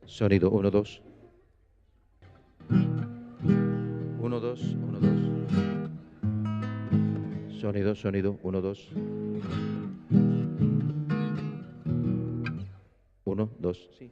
Sonido uno 2. Uno 2 1 2. Sonido uno 2. Uno 2. Sí.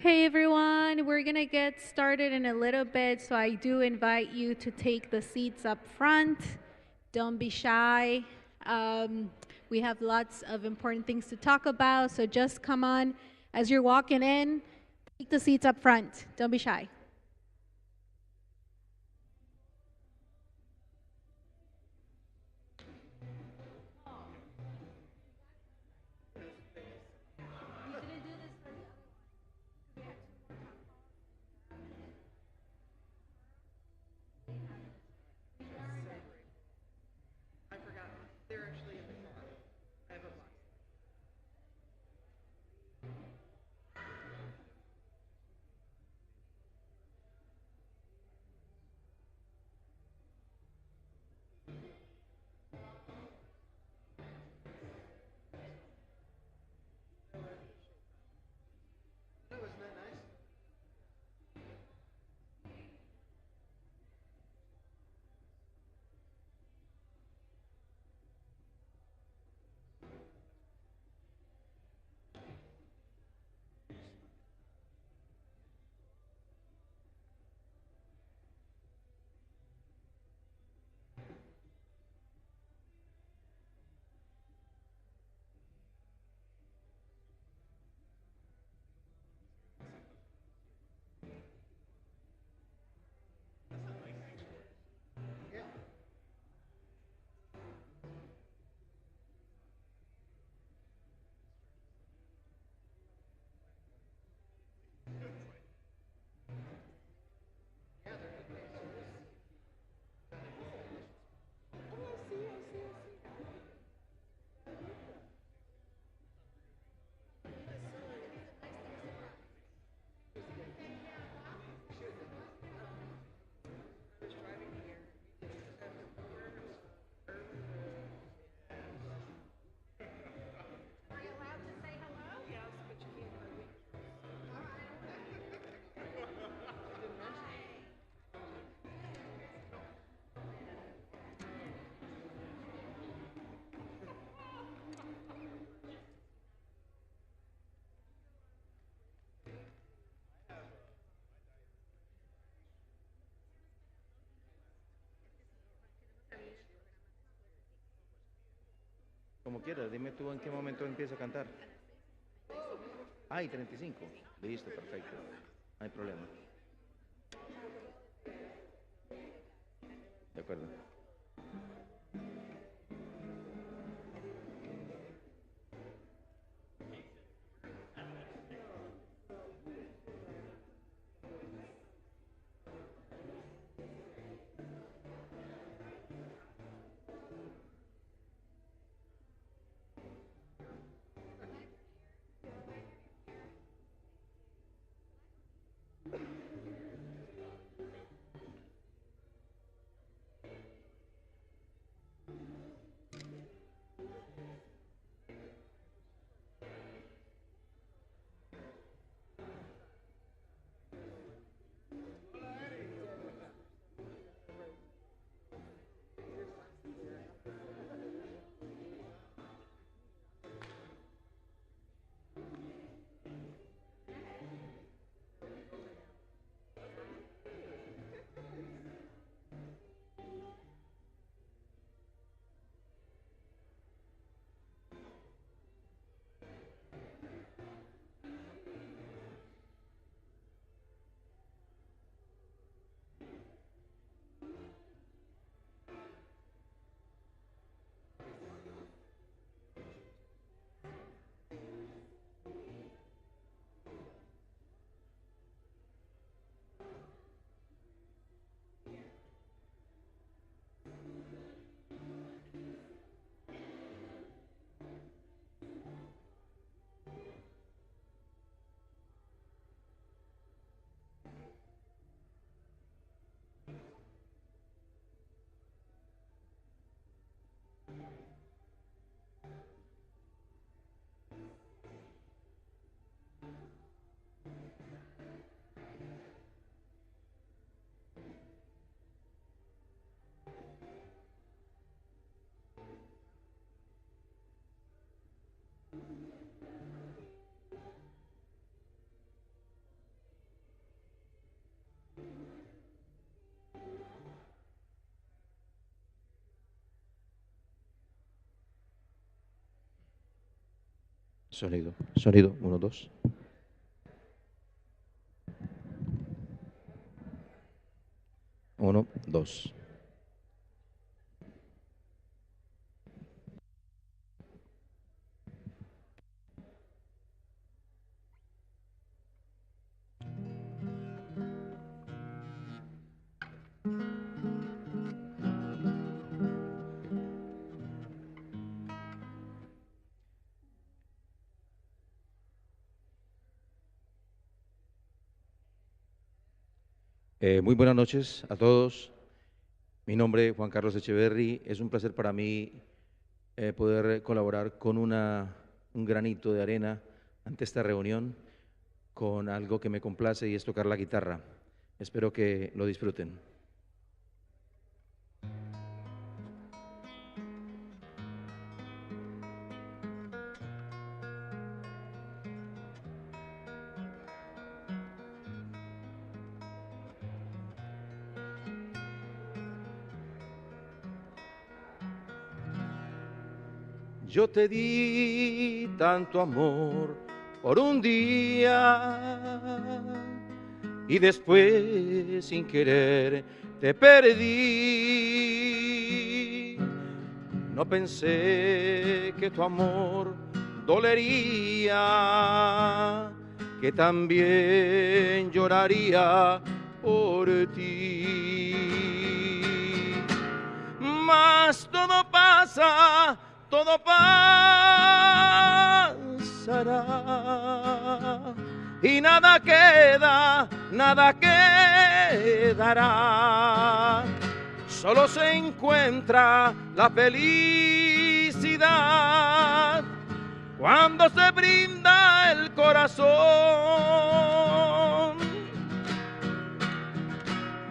Hey everyone, we're gonna get started in a little bit, so I do invite you to take the seats up front. Don't be shy. We have lots of important things to talk about, so just come on. As you're walking in, take the seats up front. Don't be shy. Como quieras, dime tú en qué momento empieza a cantar. Ay, 35. Listo, perfecto. No hay problema. De acuerdo. Sonido, sonido, 1, 2. Uno, dos. Muy buenas noches a todos. Mi nombre es Juan Carlos Echeverry. Es un placer para mí poder colaborar con un granito de arena ante esta reunión con algo que me complace y es tocar la guitarra. Espero que lo disfruten. Yo te di tanto amor por un día y después sin querer te perdí. No pensé que tu amor dolería, que también lloraría por ti. Mas todo pasa, todo pasará y nada queda, nada quedará. Solo se encuentra la felicidad cuando se brinda el corazón.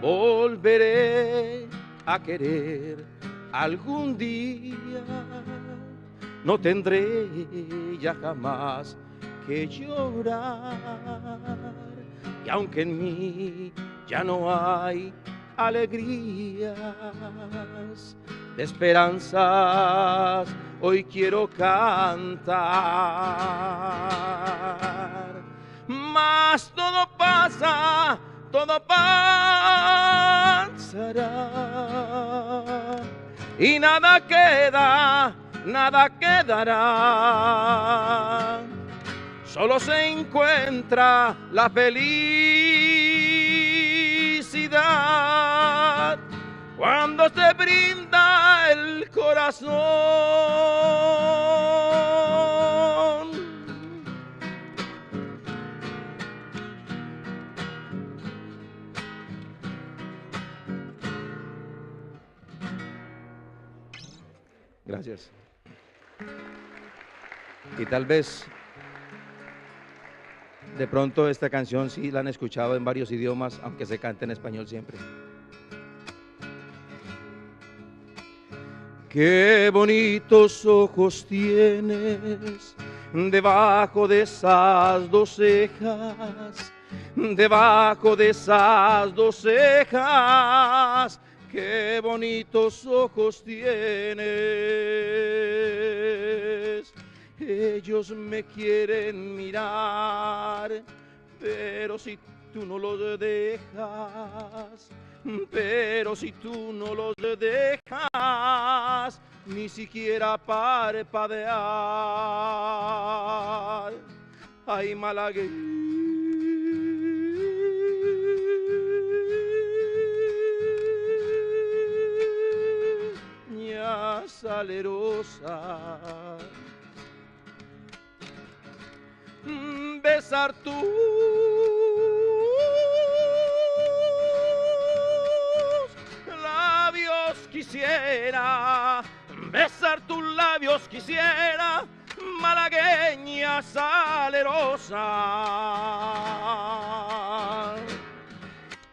Volveré a querer algún día, no tendré ya jamás que llorar. Y aunque en mí ya no hay alegrías, de esperanzas hoy quiero cantar. Mas todo pasa, todo pasará y nada queda, nada quedará. Solo se encuentra la felicidad cuando se brinda el corazón. Gracias. Y tal vez, de pronto esta canción sí la han escuchado en varios idiomas, aunque se cante en español siempre. Qué bonitos ojos tienes debajo de esas dos cejas, debajo de esas dos cejas. Qué bonitos ojos tienes. Ellos me quieren mirar, pero si tú no los dejas, pero si tú no los dejas, ni siquiera parpadear. Ay, malagueña salerosa, besar tus labios quisiera, besar tus labios quisiera, malagueña salerosa,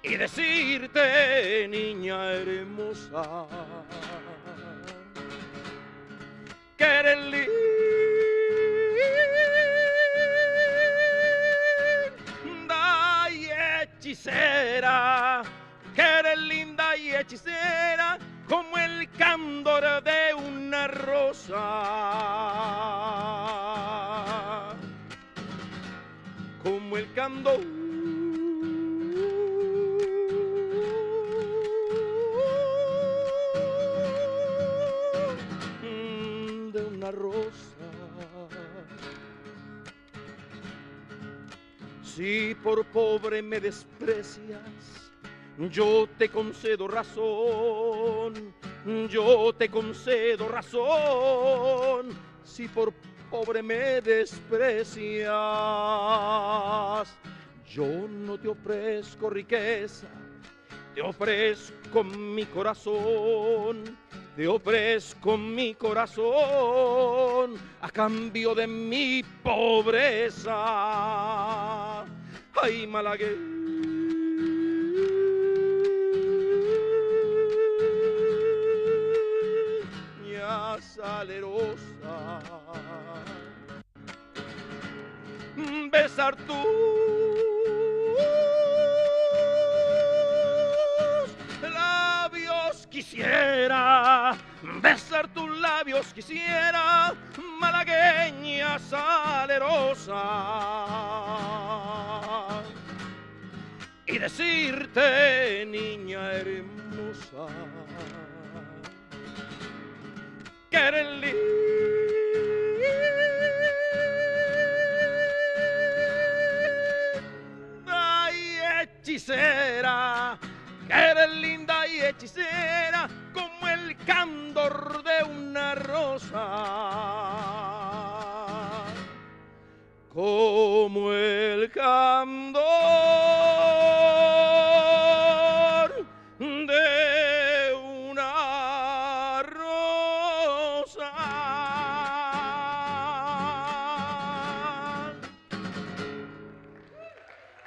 y decirte, niña hermosa, que eres linda y hechicera, que eres linda y hechicera como el candor de una rosa. candor de una rosa. Si por pobre me desprecias, yo te concedo razón, yo te concedo razón. Si por pobre me desprecias, yo no te ofrezco riqueza, te ofrezco mi corazón, te ofrezco mi corazón a cambio de mi pobreza. Ay, malagueña salerosa, besar tus labios quisiera, besar tus labios quisiera, malagueña salerosa, y decirte, niña hermosa, que eres linda y hechicera, que eres linda y hechicera como el candor de una rosa, como el candor de una rosa.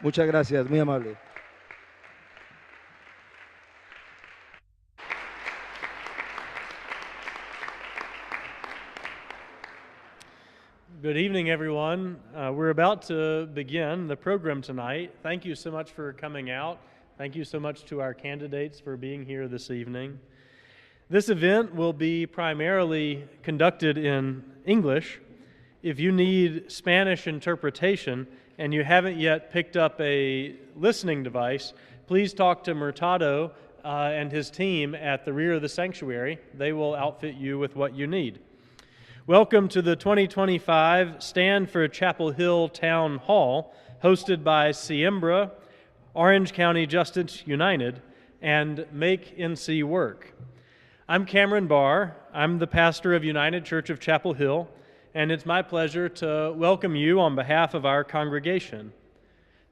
Muchas gracias, muy amable. Good evening, everyone. We're about to begin the program tonight. Thank you so much for coming out. Thank you so much to our candidates for being here this evening. This event will be primarily conducted in English. If you need Spanish interpretation and you haven't yet picked up a listening device, please talk to Murtado and his team at the rear of the sanctuary. They will outfit you with what you need. Welcome to the 2025 Stand for Chapel Hill Town Hall, hosted by Siembra, Orange County Justice United, and Make NC Work. I'm Cameron Barr. I'm the pastor of United Church of Chapel Hill, and it's my pleasure to welcome you on behalf of our congregation.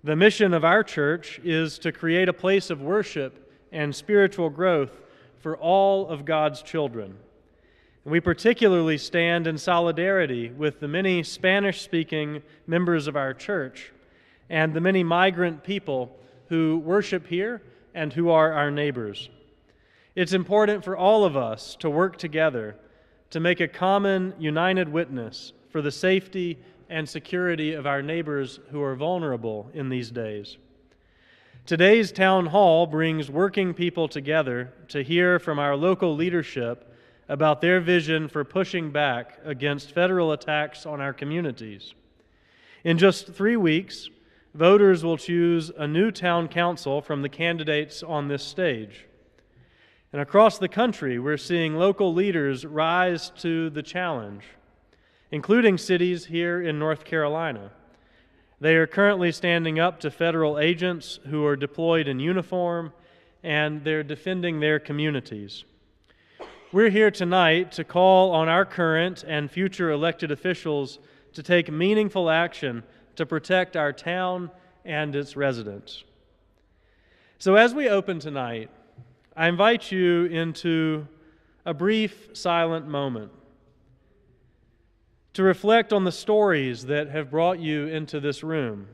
The mission of our church is to create a place of worship and spiritual growth for all of God's children. We particularly stand in solidarity with the many Spanish-speaking members of our church and the many migrant people who worship here and who are our neighbors. It's important for all of us to work together to make a common, united witness for the safety and security of our neighbors who are vulnerable in these days. Today's town hall brings working people together to hear from our local leadership about their vision for pushing back against federal attacks on our communities. In just 3 weeks, voters will choose a new town council from the candidates on this stage. And across the country, we're seeing local leaders rise to the challenge, including cities here in North Carolina. They are currently standing up to federal agents who are deployed in uniform, and they're defending their communities. We're here tonight to call on our current and future elected officials to take meaningful action to protect our town and its residents. So as we open tonight, I invite you into a brief silent moment to reflect on the stories that have brought you into this room,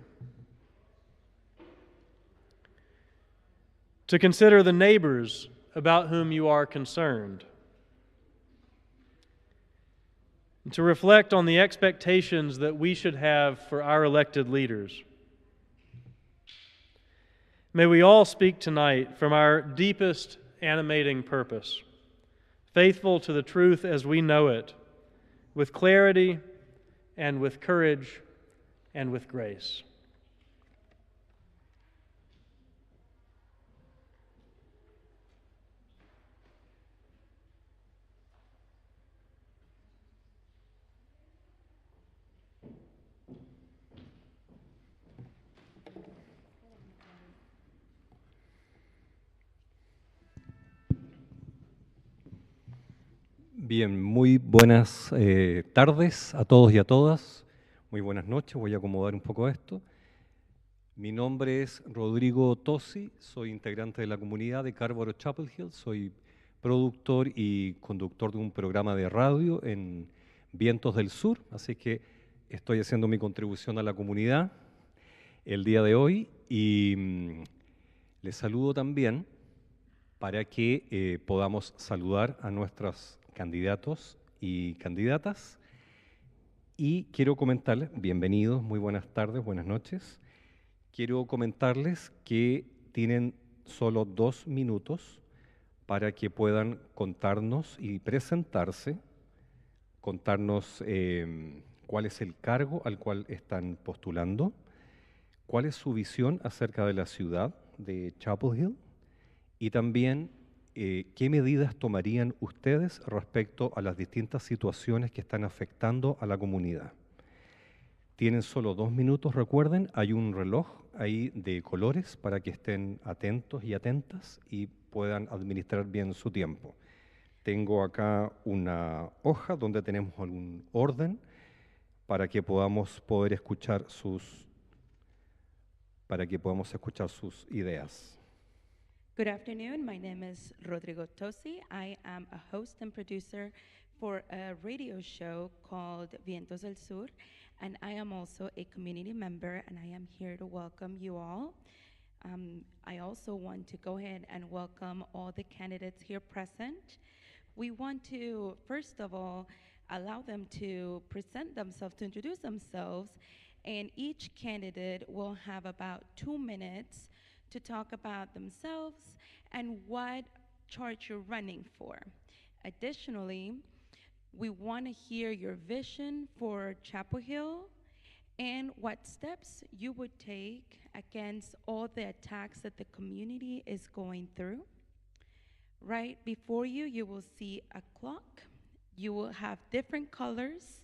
to consider the neighbors about whom you are concerned, and to reflect on the expectations that we should have for our elected leaders. May we all speak tonight from our deepest animating purpose, faithful to the truth as we know it, with clarity and with courage and with grace. Bien, muy buenas tardes a todos y a todas. Muy buenas noches, voy a acomodar un poco esto. Mi nombre es Rodrigo Tosi, soy integrante de la comunidad de Carboro Chapel Hill, soy productor y conductor de un programa de radio en Vientos del Sur, así que estoy haciendo mi contribución a la comunidad el día de hoy y les saludo también para que podamos saludar a nuestros candidatos y candidatas. Y quiero comentarles, bienvenidos, muy buenas tardes, buenas noches. Quiero comentarles que tienen solo 2 minutos para que puedan contarnos y presentarse, contarnos cuál es el cargo al cual están postulando, cuál es su visión acerca de la ciudad de Chapel Hill y también qué medidas tomarían ustedes respecto a las distintas situaciones que están afectando a la comunidad. Tienen solo 2 minutos, recuerden, hay un reloj ahí de colores para que estén atentos y atentas y puedan administrar bien su tiempo. Tengo acá una hoja donde tenemos algún orden para que podamos escuchar sus ideas. Good afternoon. My name is Rodrigo Tosi. I am a host and producer for a radio show called Vientos del Sur, and I am also a community member, and I am here to welcome you all. I also want to go ahead and welcome all the candidates here present. We want to, first of all, allow them to present themselves, to introduce themselves, and each candidate will have about 2 minutes to talk about themselves and what charge you're running for. Additionally, we want to hear your vision for Chapel Hill and what steps you would take against all the attacks that the community is going through. Right before you, you will see a clock. You will have different colors.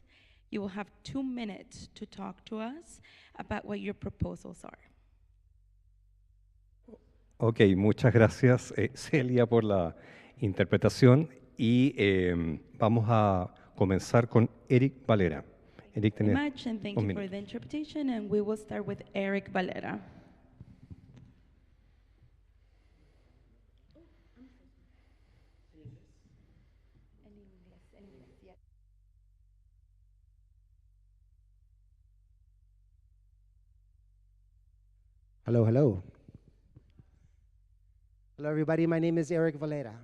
You will have 2 minutes to talk to us about what your proposals are. Ok, muchas gracias Celia por la interpretación y vamos a comenzar con Erik Valera. Erik, Very tenés much, and thank 1 you minuto. for the interpretation, and we will start with Erik Valera. Hello, hello. Hello, everybody. My name is Erik Valera.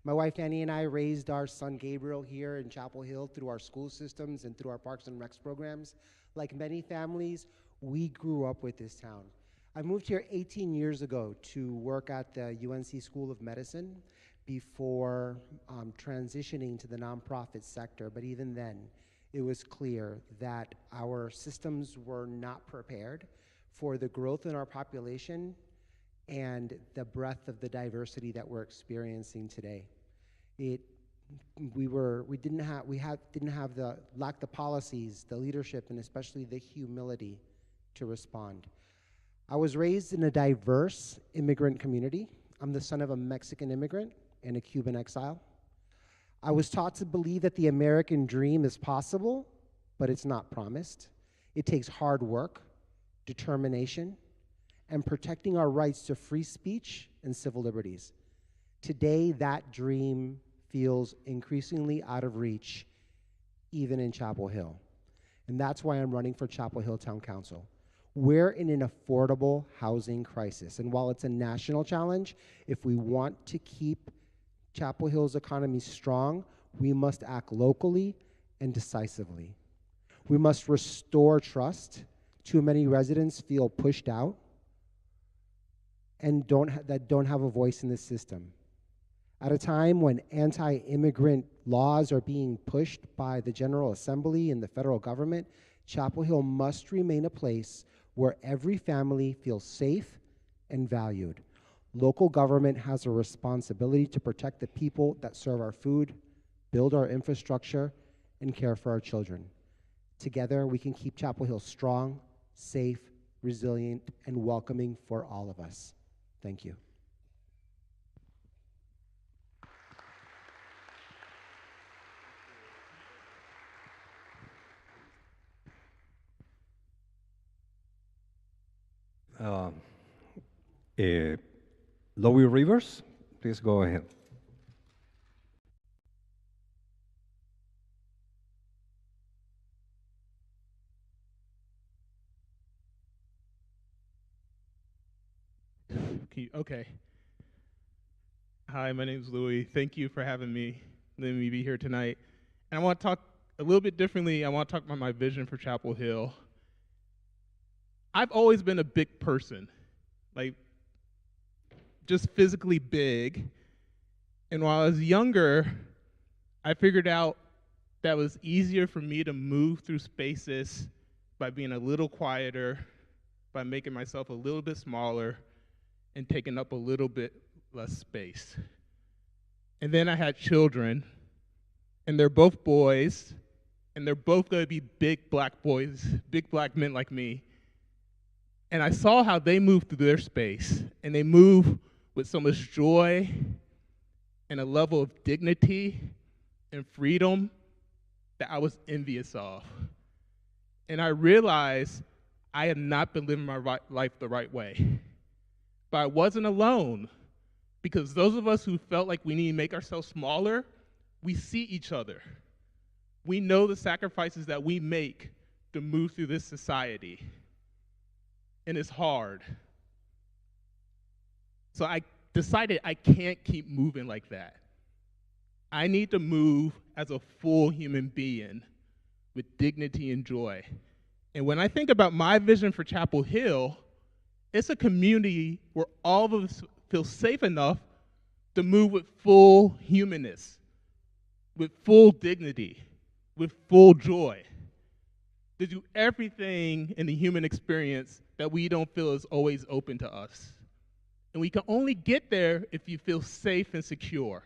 My wife Annie and I raised our son Gabriel here in Chapel Hill through our school systems and through our Parks and Recs programs. Like many families, we grew up with this town. I moved here 18 years ago to work at the UNC School of Medicine before transitioning to the nonprofit sector. But even then, it was clear that our systems were not prepared for the growth in our population and the breadth of the diversity that we're experiencing today. We didn't have the policies, the leadership, and especially the humility to respond. I was raised in a diverse immigrant community. I'm the son of a Mexican immigrant and a Cuban exile. I was taught to believe that the American dream is possible, but it's not promised. It takes hard work, determination, and protecting our rights to free speech and civil liberties. Today, that dream feels increasingly out of reach, even in Chapel Hill. And that's why I'm running for Chapel Hill Town Council. We're in an affordable housing crisis. And while it's a national challenge, if we want to keep Chapel Hill's economy strong, we must act locally and decisively. We must restore trust. Too many residents feel pushed out and don't have a voice in the system. At a time when anti-immigrant laws are being pushed by the General Assembly and the federal government, Chapel Hill must remain a place where every family feels safe and valued. Local government has a responsibility to protect the people that serve our food, build our infrastructure, and care for our children. Together, we can keep Chapel Hill strong, safe, resilient, and welcoming for all of us. Thank you. Louie Rivers, please go ahead. Okay. Hi, my name's Louie. Thank you for letting me be here tonight. And I want to talk a little bit differently. I want to talk about my vision for Chapel Hill. I've always been a big person, like just physically big. And while I was younger, I figured out that it was easier for me to move through spaces by being a little quieter, by making myself a little bit smaller, and taking up a little bit less space. And then I had children, and they're both boys, and they're both going to be big black boys, big black men like me. And I saw how they move through their space, and they move with so much joy and a level of dignity and freedom that I was envious of. And I realized I had not been living my life the right way. But I wasn't alone, because those of us who felt like we need to make ourselves smaller, we see each other. We know the sacrifices that we make to move through this society. And it's hard. So I decided I can't keep moving like that. I need to move as a full human being with dignity and joy. And when I think about my vision for Chapel Hill, it's a community where all of us feel safe enough to move with full humanness, with full dignity, with full joy, to do everything in the human experience that we don't feel is always open to us. And we can only get there if you feel safe and secure.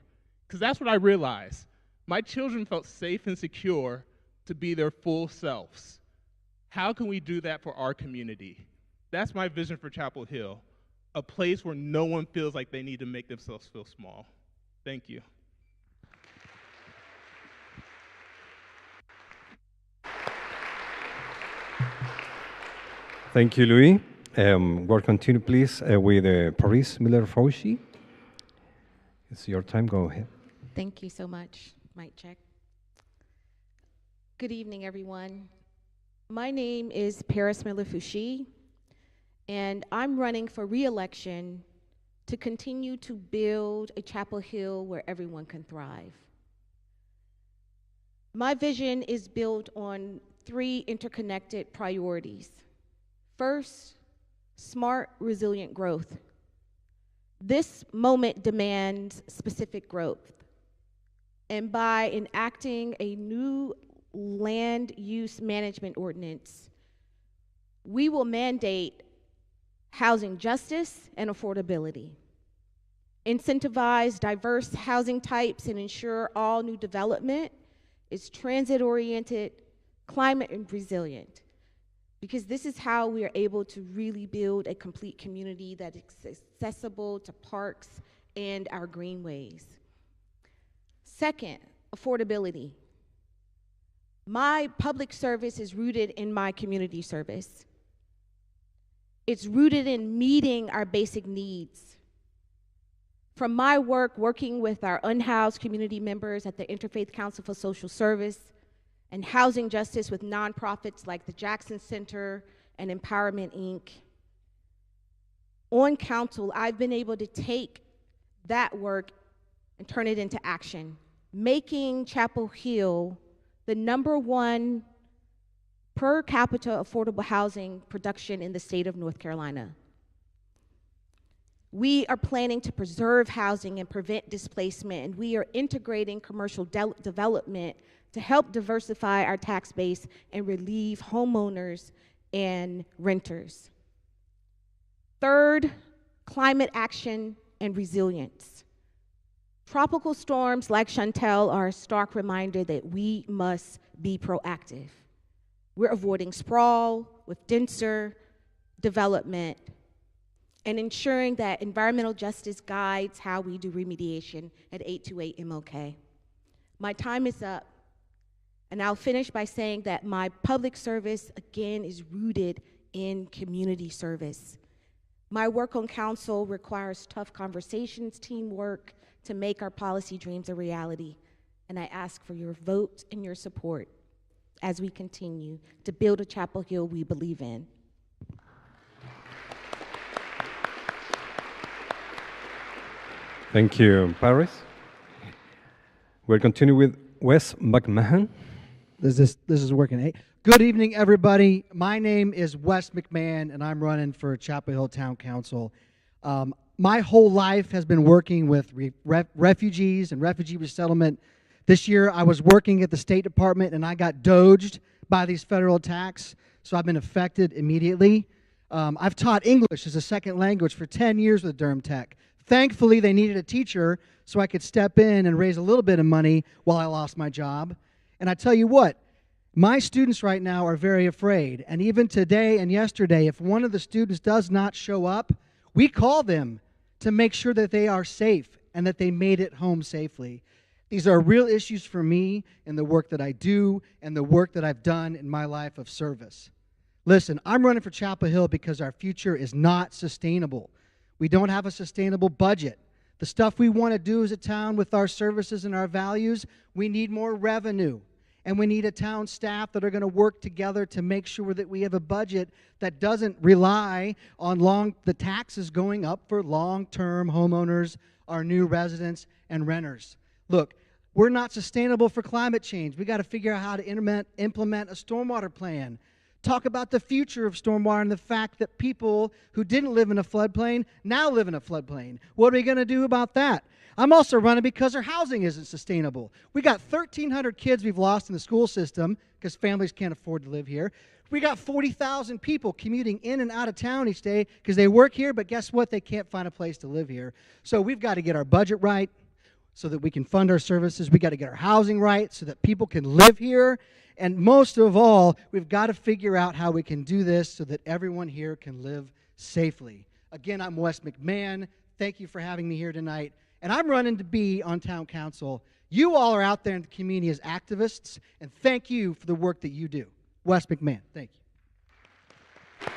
Because that's what I realized. My children felt safe and secure to be their full selves. How can we do that for our community? That's my vision for Chapel Hill, a place where no one feels like they need to make themselves feel small. Thank you. Thank you, Louis. We'll continue, please, with Paris Miller-Foushee. It's your time. Go ahead. Thank you so much. Mic check. Good evening, everyone. My name is Paris Miller-Foushee, and I'm running for re-election to continue to build a Chapel Hill where everyone can thrive. My vision is built on 3 interconnected priorities. First, smart, resilient growth. This moment demands specific growth. And by enacting a new land use management ordinance, we will mandate housing justice and affordability, incentivize diverse housing types, and ensure all new development is transit-oriented, climate and resilient, because this is how we are able to really build a complete community that is accessible to parks and our greenways. Second, affordability. My public service is rooted in my community service. It's rooted in meeting our basic needs. From my work working with our unhoused community members at the Interfaith Council for Social Service and housing justice with nonprofits like the Jackson Center and Empowerment Inc. On council, I've been able to take that work and turn it into action, making Chapel Hill the #1 per capita affordable housing production in the state of North Carolina. We are planning to preserve housing and prevent displacement, and we are integrating commercial development to help diversify our tax base and relieve homeowners and renters. Third, climate action and resilience. Tropical storms like Chantal are a stark reminder that we must be proactive. We're avoiding sprawl with denser development and ensuring that environmental justice guides how we do remediation at 828 MLK. My time is up, and I'll finish by saying that my public service, again, is rooted in community service. My work on council requires tough conversations, teamwork to make our policy dreams a reality. And I ask for your vote and your support as we continue to build a Chapel Hill we believe in. Thank you, Paris. We'll continue with Wes McMahon. This is working. Hey, good evening, everybody. My name is Wes McMahon, and I'm running for Chapel Hill Town Council. My whole life has been working with refugees and refugee resettlement. This year, I was working at the State Department, and I got doged by these federal attacks, so I've been affected immediately. I've taught English as a second language for 10 years with Durham Tech. Thankfully, they needed a teacher so I could step in and raise a little bit of money while I lost my job. And I tell you what, my students right now are very afraid. And even today and yesterday, if one of the students does not show up, we call them to make sure that they are safe and that they made it home safely. These are real issues for me in the work that I do and the work that I've done in my life of service. Listen, I'm running for Chapel Hill because our future is not sustainable. We don't have a sustainable budget. The stuff we want to do as a town with our services and our values, we need more revenue. And we need a town staff that are going to work together to make sure that we have a budget that doesn't rely on the taxes going up for long-term homeowners, our new residents, and renters. Look, we're not sustainable for climate change. We got to figure out how to implement a stormwater plan. Talk about the future of stormwater and the fact that people who didn't live in a floodplain now live in a floodplain. What are we going to do about that? I'm also running because our housing isn't sustainable. We got 1,300 kids we've lost in the school system because families can't afford to live here. We got 40,000 people commuting in and out of town each day because they work here, but guess what? They can't find a place to live here. So we've got to get our budget right so that we can fund our services. We got to get our housing right so that people can live here. And most of all, we've got to figure out how we can do this so that everyone here can live safely. Again, I'm Wes McMahon. Thank you for having me here tonight. And I'm running to be on town council. You all are out there in the community as activists, and thank you for the work that you do. Wes McMahon, thank you.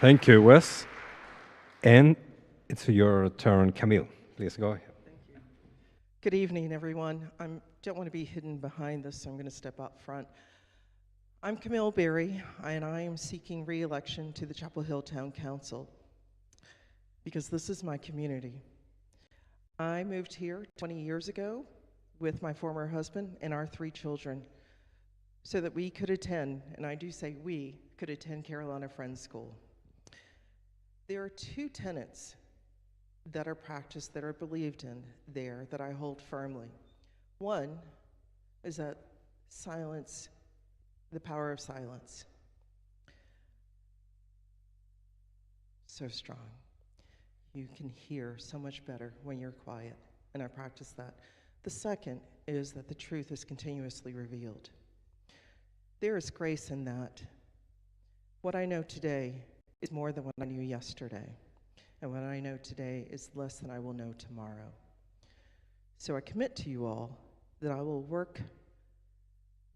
Thank you, Wes. And it's your turn, Camille. Please go ahead. Good evening, everyone. I don't want to be hidden behind this, so I'm going to step up front. I'm Camille Berry, and I am seeking re-election to the Chapel Hill Town Council because this is my community. I moved here 20 years ago with my former husband and our 3 children so that we could attend, and I do say we, could attend Carolina Friends School. There are 2 tenets that are practiced, that are believed in there, that I hold firmly. One is that silence, the power of silence. So strong. You can hear so much better when you're quiet, and I practice that. The second is that the truth is continuously revealed. There is grace in that. What I know today is more than what I knew yesterday. And what I know today is less than I will know tomorrow. So I commit to you all that I will work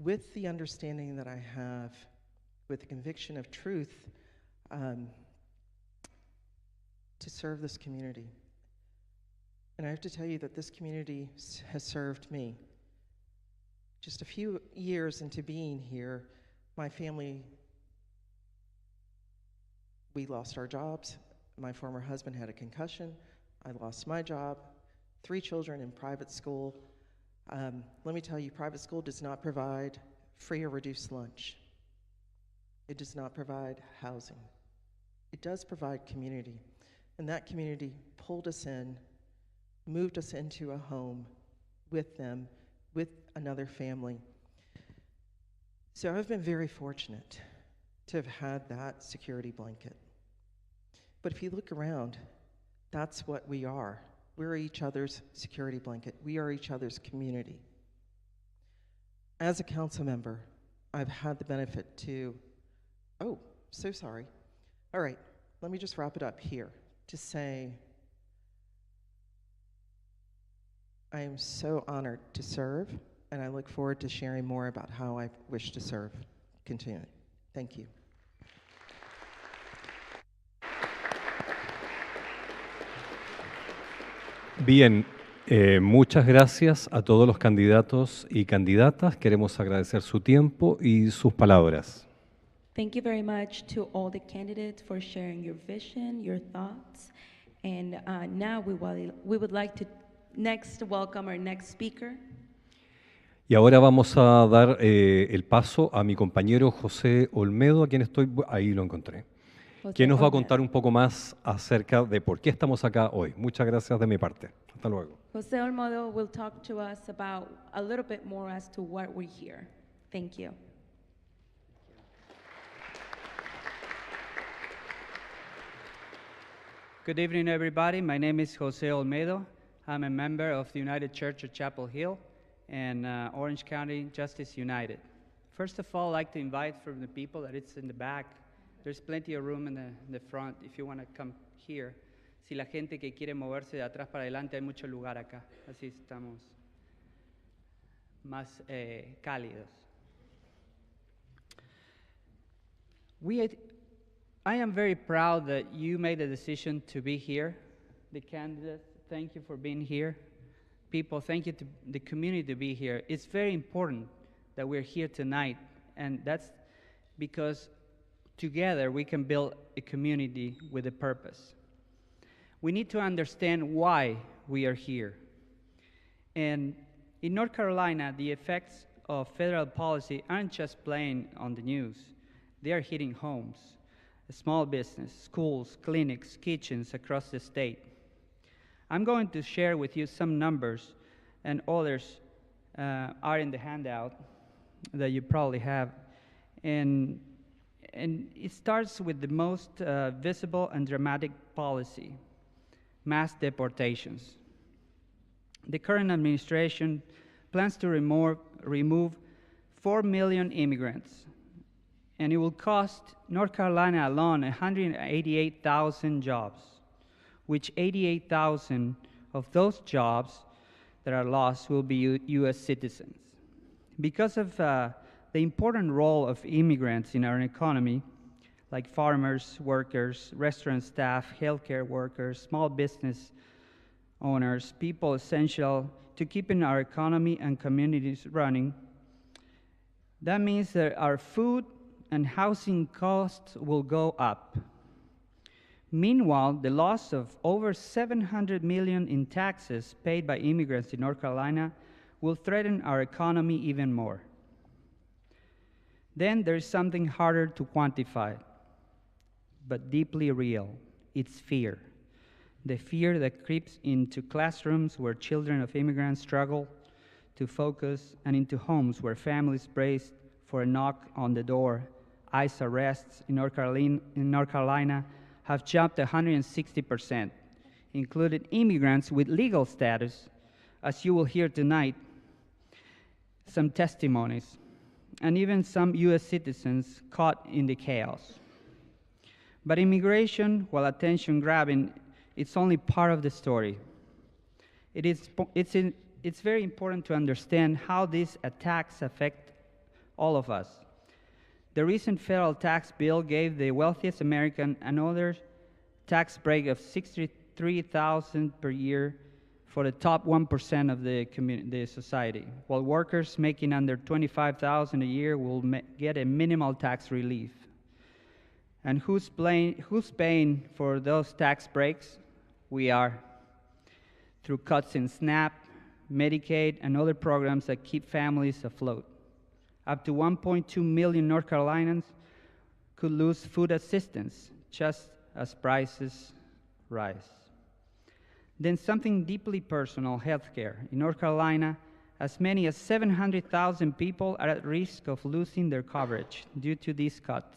with the understanding that I have, with the conviction of truth, to serve this community. And I have to tell you that this community has served me. Just a few years into being here, my family, we lost our jobs. My former husband had a concussion. I lost my job. 3 children in private school. Let me tell you, private school does not provide free or reduced lunch. It does not provide housing. It does provide community. And that community pulled us in, moved us into a home with them, with another family. So I've been very fortunate to have had that security blanket. But if you look around, that's what we are. We're each other's security blanket. We are each other's community. As a council member, I've had the benefit to, oh, so sorry. All right, let me just wrap it up here to say, I am so honored to serve, and I look forward to sharing more about how I wish to serve continually. Thank you. Bien, muchas gracias a todos los candidatos y candidatas. Queremos agradecer su tiempo y sus palabras. Thank you very much to all the candidates for sharing your vision, your thoughts. And now we would like to next welcome our next speaker. Y ahora vamos a dar el paso a mi compañero José Olmedo, a quien ahí lo encontré, quien nos va a contar un poco más acerca de por qué estamos acá hoy. Muchas gracias de mi parte. Hasta luego. José Olmedo will talk to us about a little bit more as to what we're here. Thank you. Good evening, everybody. My name is Jose Olmedo. I'm a member of the United Church of Chapel Hill and Orange County Justice United. First of all, I'd like to invite from the people that it's in the back. There's plenty of room in the front if you want to come here. Si la gente que quiere moverse de atrás para adelante, hay mucho lugar acá. Así estamos más cálidos. I am very proud that you made the decision to be here. The candidates, thank you for being here. People, thank you to the community to be here. It's very important that we're here tonight, and that's because together we can build a community with a purpose. We need to understand why we are here. And in North Carolina, the effects of federal policy aren't just playing on the news. They are hitting homes, small business, schools, clinics, kitchens across the state. I'm going to share with you some numbers, and others are in the handout that you probably have. And it starts with the most visible and dramatic policy, mass deportations. The current administration plans to remove 4 million immigrants, and it will cost North Carolina alone 188,000 jobs, which 88,000 of those jobs that are lost will be U.S. citizens. Because of the important role of immigrants in our economy, like farmers, workers, restaurant staff, healthcare workers, small business owners, people essential to keeping our economy and communities running, that means that our food and housing costs will go up. Meanwhile, the loss of over $700 million in taxes paid by immigrants in North Carolina will threaten our economy even more. Then there's something harder to quantify, but deeply real. It's fear. The fear that creeps into classrooms where children of immigrants struggle to focus, and into homes where families brace for a knock on the door. ICE arrests in North Carolina have jumped 160%, including immigrants with legal status, as you will hear tonight, some testimonies, and even some U.S. citizens caught in the chaos. But immigration, while attention-grabbing, it's only part of the story. It's very important to understand how these attacks affect all of us. The recent federal tax bill gave the wealthiest American another tax break of $63,000 per year for the top 1% of the society, while workers making under $25,000 a year will get a minimal tax relief. And who's paying for those tax breaks? We are, through cuts in SNAP, Medicaid, and other programs that keep families afloat. Up to 1.2 million North Carolinians could lose food assistance just as prices rise. Then something deeply personal, healthcare. In North Carolina, as many as 700,000 people are at risk of losing their coverage due to these cuts.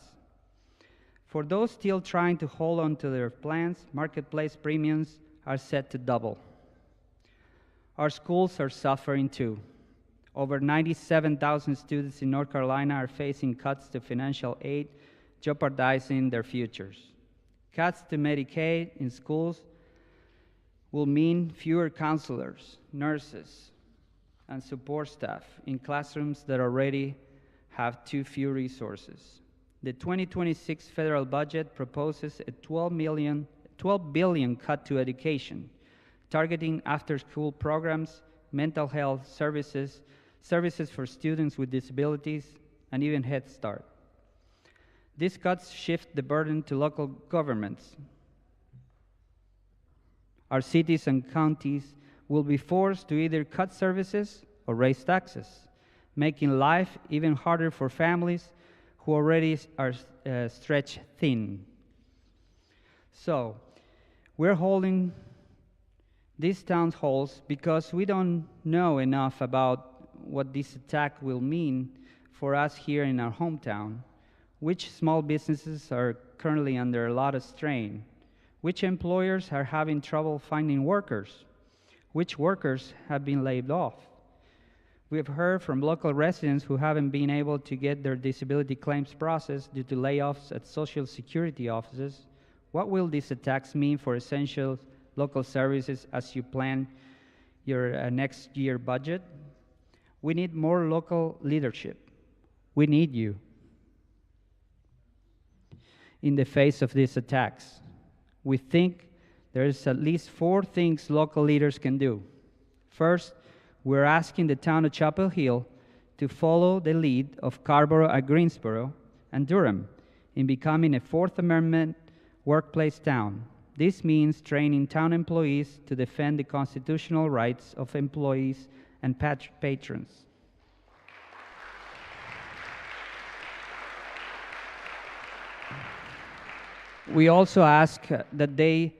For those still trying to hold on to their plans, marketplace premiums are set to double. Our schools are suffering too. Over 97,000 students in North Carolina are facing cuts to financial aid, jeopardizing their futures. Cuts to Medicaid in schools will mean fewer counselors, nurses, and support staff in classrooms that already have too few resources. The 2026 federal budget proposes a $12 billion cut to education, targeting after-school programs, mental health services, services for students with disabilities, and even Head Start. These cuts shift the burden to local governments. Our cities and counties will be forced to either cut services or raise taxes, making life even harder for families who already are stretched thin. So, we're holding these town halls because we don't know enough about what this attack will mean for us here in our hometown, which small businesses are currently under a lot of strain, which employers are having trouble finding workers, which workers have been laid off. We have heard from local residents who haven't been able to get their disability claims processed due to layoffs at Social Security offices. What will these attacks mean for essential local services as you plan your next year budget? We need more local leadership. We need you in the face of these attacks. We think there's at least 4 things local leaders can do. First, we're asking the town of Chapel Hill to follow the lead of Scarborough at Greensboro and Durham in becoming a Fourth Amendment workplace town. This means training town employees to defend the constitutional rights of employees and patrons. We also ask that they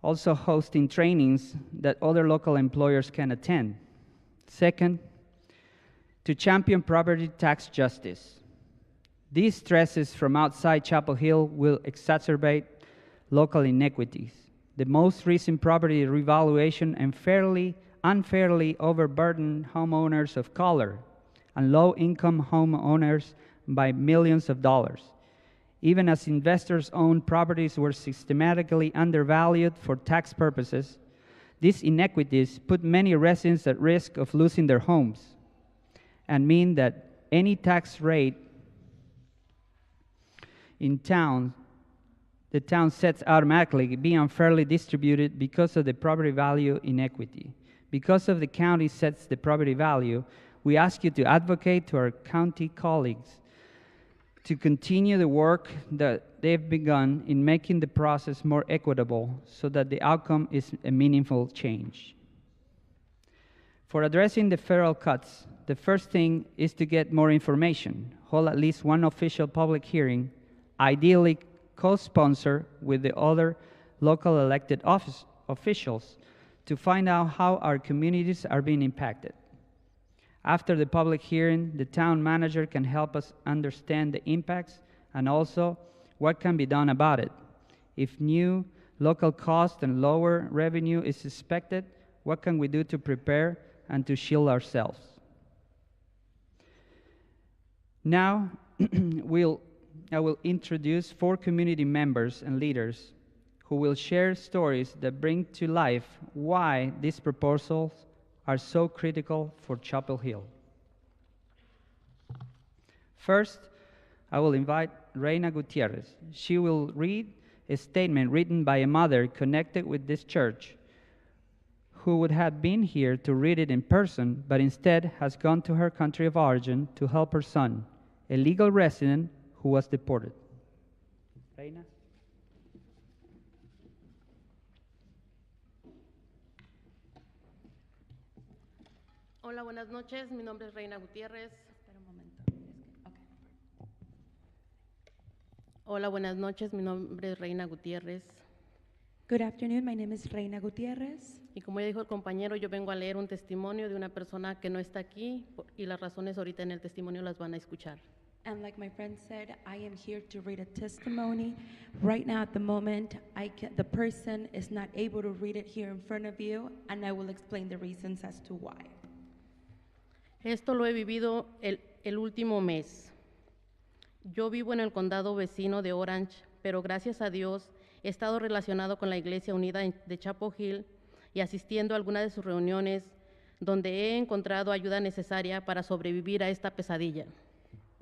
also hosting trainings that other local employers can attend. Second, to champion property tax justice. These stresses from outside Chapel Hill will exacerbate local inequities. The most recent property revaluation unfairly overburdened homeowners of color and low-income homeowners by millions of dollars. Even as investors' owned properties were systematically undervalued for tax purposes, these inequities put many residents at risk of losing their homes and mean that any tax rate in town, the town sets automatically be unfairly distributed because of the property value inequity. Because of the county sets the property value, we ask you to advocate to our county colleagues to continue the work that they've begun in making the process more equitable so that the outcome is a meaningful change. For addressing the federal cuts, the first thing is to get more information, hold at least one official public hearing, ideally co-sponsor with the other local elected officials to find out how our communities are being impacted. After the public hearing, the town manager can help us understand the impacts and also what can be done about it. If new local cost and lower revenue is expected, what can we do to prepare and to shield ourselves? Now, I will introduce 4 community members and leaders who will share stories that bring to life why these proposals are so critical for Chapel Hill. First, I will invite Reina Gutierrez. She will read a statement written by a mother connected with this church who would have been here to read it in person, but instead has gone to her country of origin to help her son, a legal resident who was deported. Reina? Hola, buenas noches. Mi nombre es Reina Gutiérrez. Espera un momento. Okay. Hola, buenas noches. Mi nombre es Reina Gutiérrez. Good afternoon. My name is Reina Gutierrez. Y como ya dijo el compañero, yo vengo a leer un testimonio de una persona que no está aquí y las razones ahorita en el testimonio las van a escuchar. And like my friend said, I am here to read a testimony. Right now, at the moment, the person is not able to read it here in front of you, and I will explain the reasons as to why. Esto lo he vivido el último mes. Yo vivo en el condado vecino de Orange, pero gracias a Dios he estado relacionado con la Iglesia Unida de Chapel Hill y asistiendo a algunas de sus reuniones donde he encontrado ayuda necesaria para sobrevivir a esta pesadilla.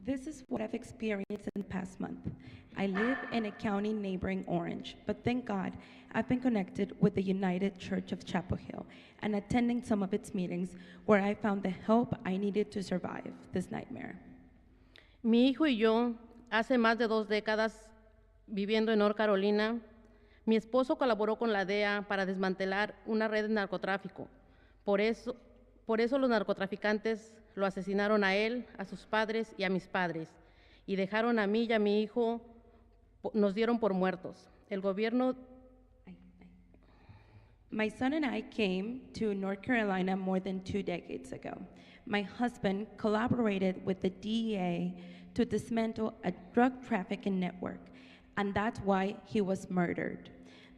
This is what I've experienced in the past month. I live in a county neighboring Orange, but thank God I've been connected with the United Church of Chapel Hill and attending some of its meetings where I found the help I needed to survive this nightmare. Mi hijo y yo, hace más de 2 décadas viviendo en North Carolina, mi esposo colaboró con la DEA para desmantelar una red de narcotráfico. Por eso los narcotraficantes lo asesinaron a él, a sus padres y a mis padres, y dejaron a mí y a mi hijo, nos dieron por muertos. El gobierno... My son and I came to North Carolina more than 2 decades ago. My husband collaborated with the DEA to dismantle a drug trafficking network, and that's why he was murdered.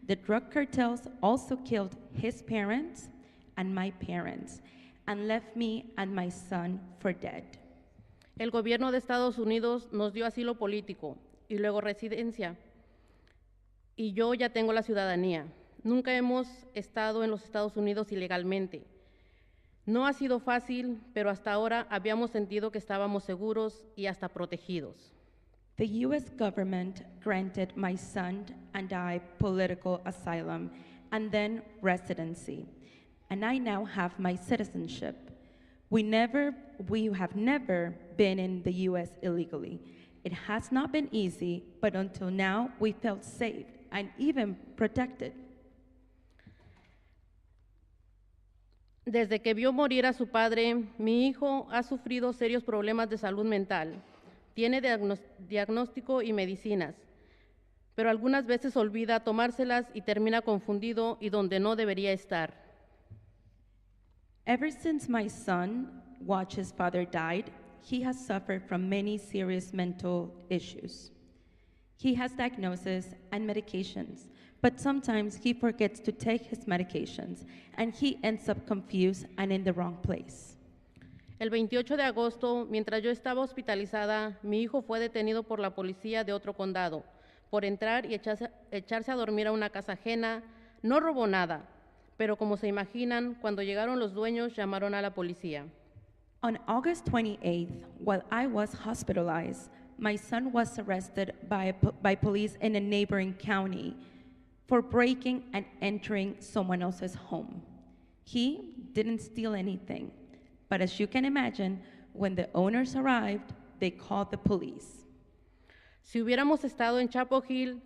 The drug cartels also killed his parents and my parents, and left me and my son for dead. El gobierno de Estados Unidos nos dio asilo político y luego residencia, y yo ya tengo la ciudadanía. Nunca hemos estado en los Estados Unidos ilegalmente. No ha sido fácil, pero hasta ahora habíamos sentido que estábamos seguros y hasta protegidos. The U.S. government granted my son and I political asylum and then residency, and I now have my citizenship. We have never been in the U.S. illegally. It has not been easy, but until now we felt safe and even protected. Desde que vio morir a su padre, mi hijo ha sufrido serios problemas de salud mental. Tiene diagnóstico y medicinas, pero algunas veces olvida tomárselas y termina confundido y donde no debería estar. Ever since my son watched his father died, he has suffered from many serious mental issues. He has diagnoses and medications, but sometimes he forgets to take his medications and he ends up confused and in the wrong place. El 28 de agosto, mientras yo estaba hospitalizada, mi hijo fue detenido por la policía de otro condado por entrar y echarse a dormir a una casa ajena. No robó nada, pero como se imaginan, cuando llegaron los dueños llamaron a la policía. On August 28th, while I was hospitalized, my son was arrested by police in a neighboring county for breaking and entering someone else's home. He didn't steal anything, but as you can imagine, when the owners arrived, they called the police. Si hubiéramos estado en Chapel Hill,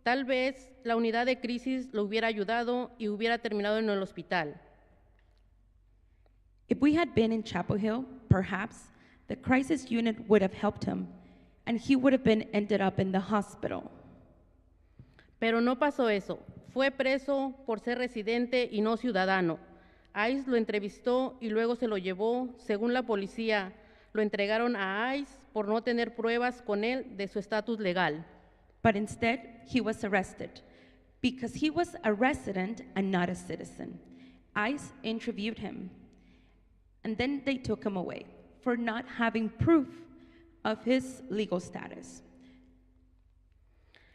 tal vez la unidad de crisis lo hubiera ayudado y hubiera terminado en el hospital. If we had been in Chapel Hill, perhaps the crisis unit would have helped him, and he would have ended up in the hospital. Pero no pasó eso. Fue preso por ser residente y no ciudadano. ICE lo entrevistó y luego se lo llevó. Según la policía, lo entregaron a ICE por no tener pruebas con él de su estatus legal. But instead, he was arrested because he was a resident and not a citizen. ICE interviewed him, and then they took him away for not having proof of his legal status.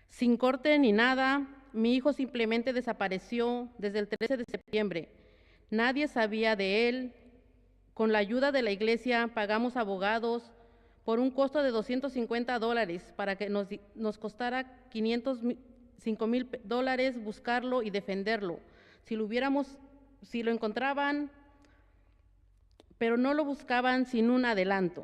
Sin corte ni nada, mi hijo simplemente desapareció desde el 13 de septiembre. Nadie sabía de él. Con la ayuda de la iglesia pagamos abogados por un costo de $250 para que nos costara $5,000 buscarlo y defenderlo. Si lo encontraban, pero no lo buscaban sin un adelanto.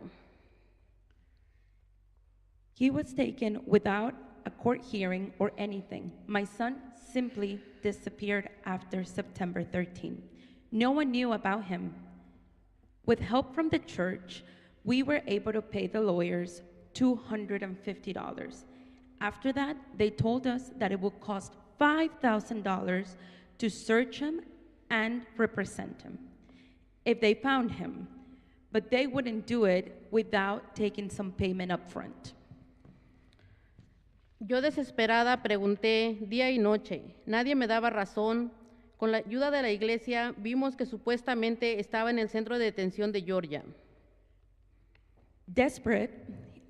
He was taken without a court hearing or anything. My son simply disappeared after September 13. No one knew about him. With help from the church, we were able to pay the lawyers $250. After that, they told us that it would cost $5,000 to search him and represent him if they found him, but they wouldn't do it without taking some payment up front. Yo desesperada pregunté día y noche. Nadie me daba razón. Con la ayuda de la iglesia vimos que supuestamente estaba en el centro de detención de Georgia. Desperate,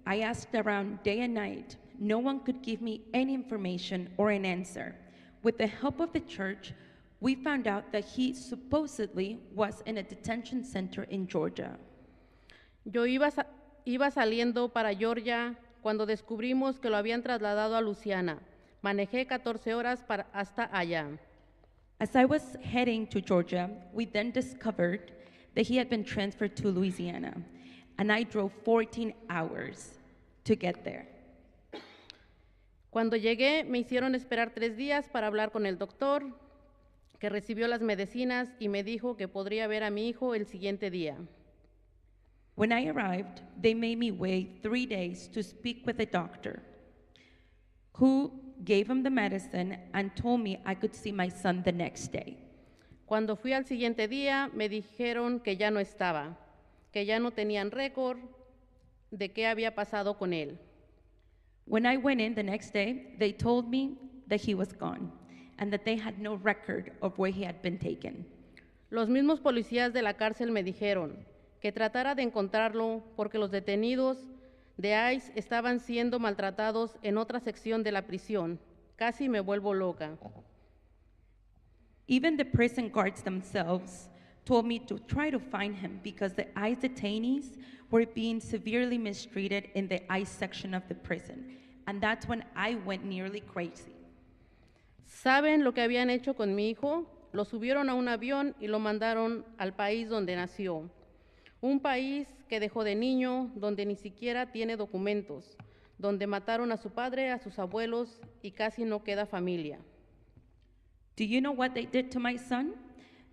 I asked around day and night. No one could give me any information or an answer. With the help of the church, we found out that he supposedly was in a detention center in Georgia. Yo iba iba saliendo para Georgia cuando descubrimos que lo habían trasladado a Luisiana. Manejé 14 horas hasta allá. As I was heading to Georgia, we then discovered that he had been transferred to Louisiana, and I drove 14 hours to get there. Cuando llegué, me hicieron esperar 3 días para hablar con el doctor, que recibió las medicinas y me dijo que podría ver a mi hijo el siguiente día. When I arrived, they made me wait 3 days to speak with a doctor who gave him the medicine and told me I could see my son the next day. Cuando fui al siguiente día, me dijeron que ya no estaba, que ya no tenían récord de qué había pasado con él. When I went in the next day, they told me that he was gone and that they had no record of where he had been taken. Los mismos policías de la cárcel me dijeron que tratara de encontrarlo porque los detenidos de ICE estaban siendo maltratados en otra sección de la prisión. Casi me vuelvo loca. Even the prison guards themselves told me to try to find him because the ICE detainees were being severely mistreated in the ICE section of the prison. And that's when I went nearly crazy. ¿Saben lo que habían hecho con mi hijo? Lo subieron a un avión y lo mandaron al país donde nació. Un país que dejó de niño, donde ni siquiera tiene documentos, donde mataron a su padre, a sus abuelos y casi no queda familia. Do you know what they did to my son?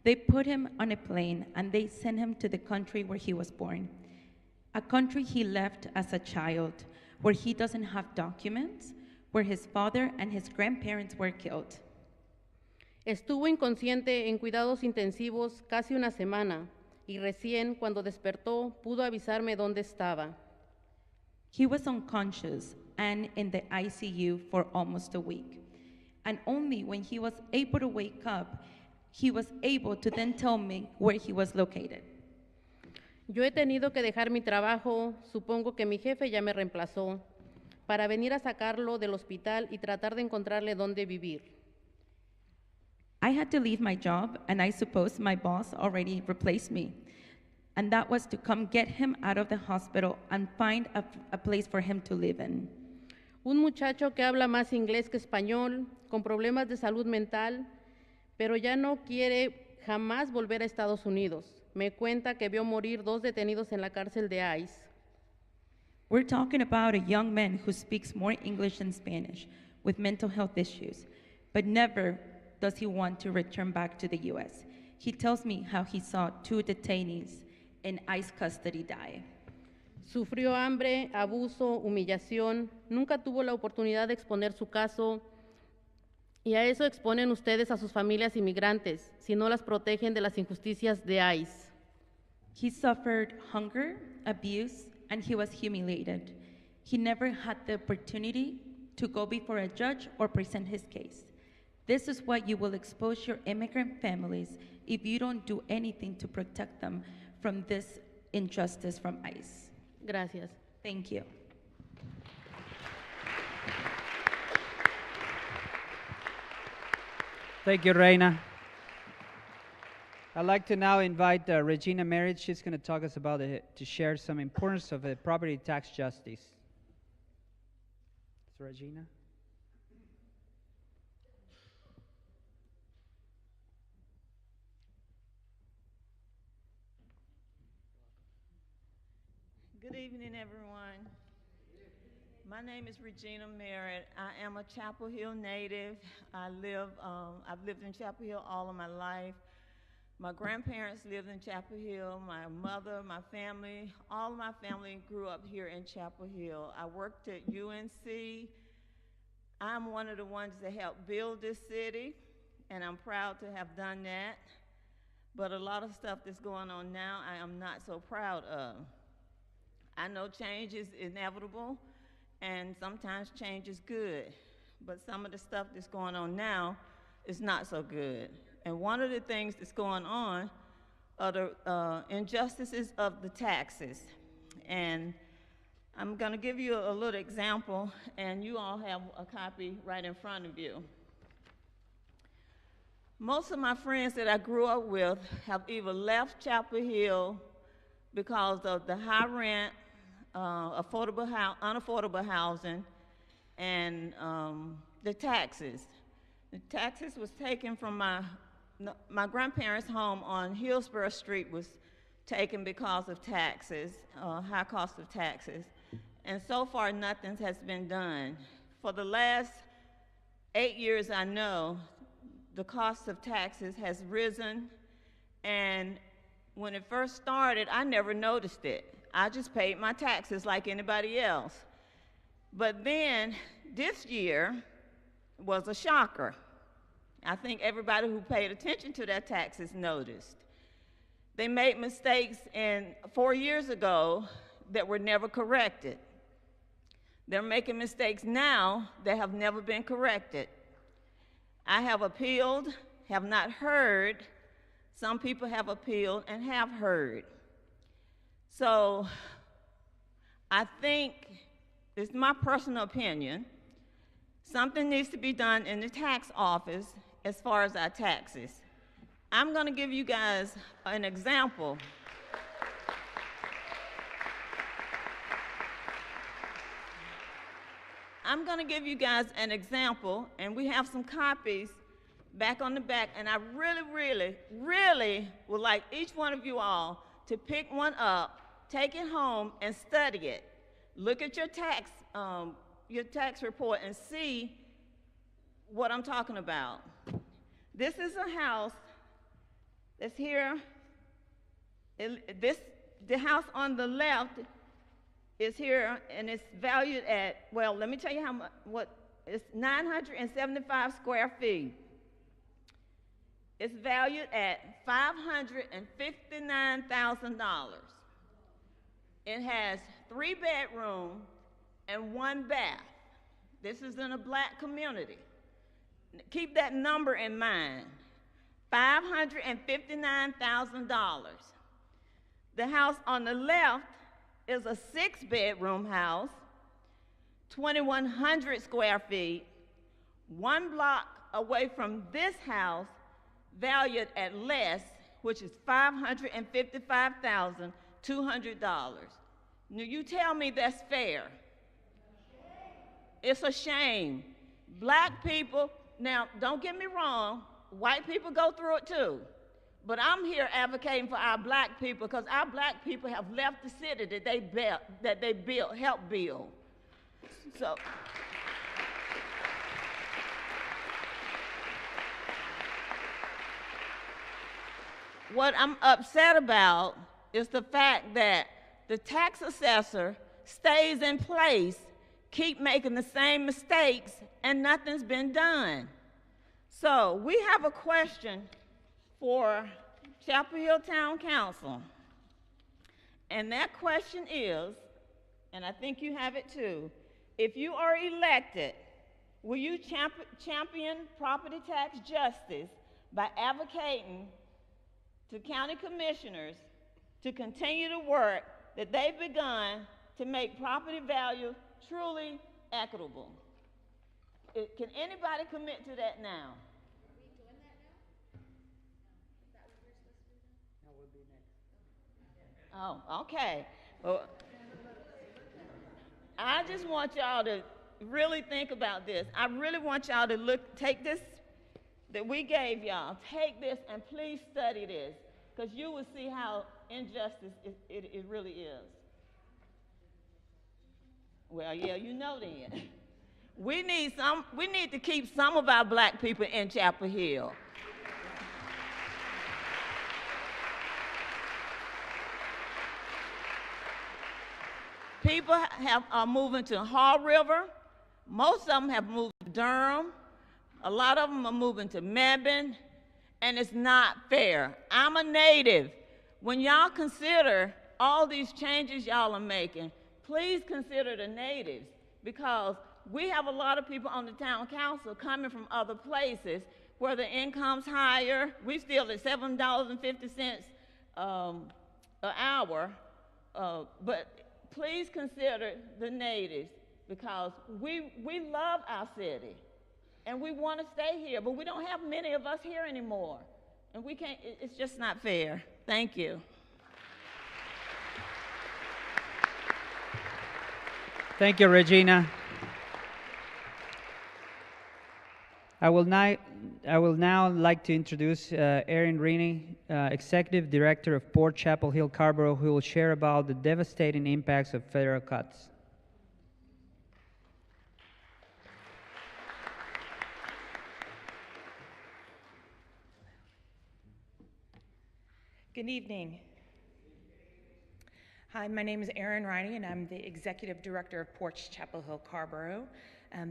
They put him on a plane and they sent him to the country where he was born, a country he left as a child, where he doesn't have documents, where his father and his grandparents were killed. Estuvo inconsciente en cuidados intensivos casi una semana y recién cuando despertó pudo avisarme dónde estaba. He was unconscious and in the ICU for almost a week. And only when he was able to wake up, he was able to then tell me where he was located. Yo he tenido que dejar mi trabajo, supongo que mi jefe ya me reemplazó, para venir a sacarlo del hospital y tratar de encontrarle dónde vivir. I had to leave my job, and I suppose my boss already replaced me. And that was to come get him out of the hospital and find a place for him to live in. Un muchacho que habla más inglés que español, con problemas de salud mental, pero ya no quiere jamás volver a Estados Unidos. Me cuenta que vio morir 2 detenidos en la cárcel de ICE. We're talking about a young man who speaks more English than Spanish, with mental health issues, but never does he want to return back to the U.S. He tells me how he saw 2 detainees in ICE custody die. Sufrió hambre, abuso, humillación, nunca tuvo la oportunidad de exponer su caso y a eso exponen ustedes a sus familias inmigrantes si no las protegen de las injusticias de ICE. He suffered hunger, abuse, and he was humiliated. He never had the opportunity to go before a judge or present his case. This is what you will expose your immigrant families if you don't do anything to protect them from this injustice from ICE. Gracias. Thank you. Thank you, Reina. I'd like to now invite Regina Merritt. She's going to talk us about to share some importance of property tax justice. So, Regina. Good evening, everyone. My name is Regina Merritt. I am a Chapel Hill native. I've lived in Chapel Hill all of my life. My grandparents lived in Chapel Hill. My mother, my family, all of my family grew up here in Chapel Hill. I worked at UNC. I'm one of the ones that helped build this city, and I'm proud to have done that. But a lot of stuff that's going on now, I am not so proud of. I know change is inevitable, and sometimes change is good, but some of the stuff that's going on now is not so good. And one of the things that's going on are the injustices of the taxes. And I'm gonna give you a little example, and you all have a copy right in front of you. Most of my friends that I grew up with have either left Chapel Hill because of the high rent, unaffordable housing, and the taxes. The taxes was taken from my grandparents' home on Hillsborough Street was taken because of taxes, high cost of taxes. And so far, nothing has been done. For the last 8 years, I know the cost of taxes has risen, and when it first started, I never noticed it. I just paid my taxes like anybody else. But then, this year was a shocker. I think everybody who paid attention to their taxes noticed. They made mistakes 4 years ago that were never corrected. They're making mistakes now that have never been corrected. I have appealed, have not heard. Some people have appealed and have heard. So I think, it's my personal opinion, something needs to be done in the tax office as far as our taxes. I'm going to give you guys an example. I'm going to give you guys an example, and we have some copies back on the back, and I really, really, really would like each one of you all to pick one up, take it home, and study it. Look at your tax report and see what I'm talking about. This is a house that's here. The house on the left is here, and it's valued at, well, let me tell you how much, it's 975 square feet. It's valued at $559,000. It has 3 bedrooms and 1 bath. This is in a Black community. Keep that number in mind, $559,000. The house on the left is a 6-bedroom house, 2,100 square feet, 1 block away from this house, valued at less, which is $555,200. Now you tell me that's fair. It's a shame. Black people, now don't get me wrong, white people go through it too. But I'm here advocating for our black people because our black people have left the city that they helped build. So, what I'm upset about is the fact that the tax assessor stays in place, keep making the same mistakes, and nothing's been done. So we have a question for Chapel Hill Town Council. And that question is, and I think you have it too, if you are elected, will you champion property tax justice by advocating to county commissioners to continue the work that they've begun to make property value truly equitable? Can anybody commit to that now? Oh, okay. Well, I just want y'all to really think about this. I really want y'all to take this that we gave y'all, take this and please study this, because you will see how injustice it really is. Well, yeah, you know then. We need to keep some of our black people in Chapel Hill. People are moving to Haw River. Most of them have moved to Durham. A lot of them are moving to Mebane, and it's not fair. I'm a native. When y'all consider all these changes y'all are making, please consider the natives, because we have a lot of people on the town council coming from other places where the income's higher. We still at $7.50 an hour, but please consider the natives, because we love our city and we want to stay here, but we don't have many of us here anymore, and we can't, it's just not fair. Thank you. Thank you, Regina. I will now like to introduce Erin Rini, Executive Director of Port Chapel Hill Carrboro, who will share about the devastating impacts of federal cuts. Good evening. Hi, my name is Erin Riney, and I'm the Executive Director of Porch Chapel Hill Carrboro.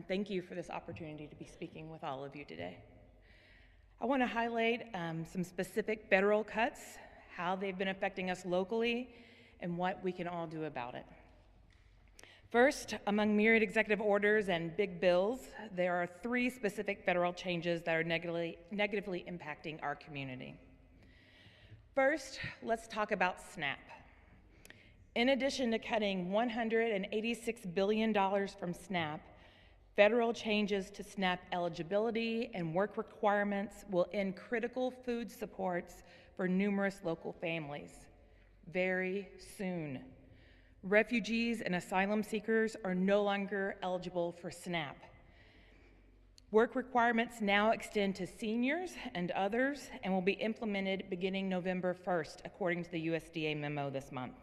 Thank you for this opportunity to be speaking with all of you today. I want to highlight some specific federal cuts, how they've been affecting us locally, and what we can all do about it. First, among myriad executive orders and big bills, there are 3 specific federal changes that are negatively impacting our community. First, let's talk about SNAP. In addition to cutting $186 billion from SNAP, federal changes to SNAP eligibility and work requirements will end critical food supports for numerous local families very soon. Refugees and asylum seekers are no longer eligible for SNAP. Work requirements now extend to seniors and others and will be implemented beginning November 1st, according to the USDA memo this month.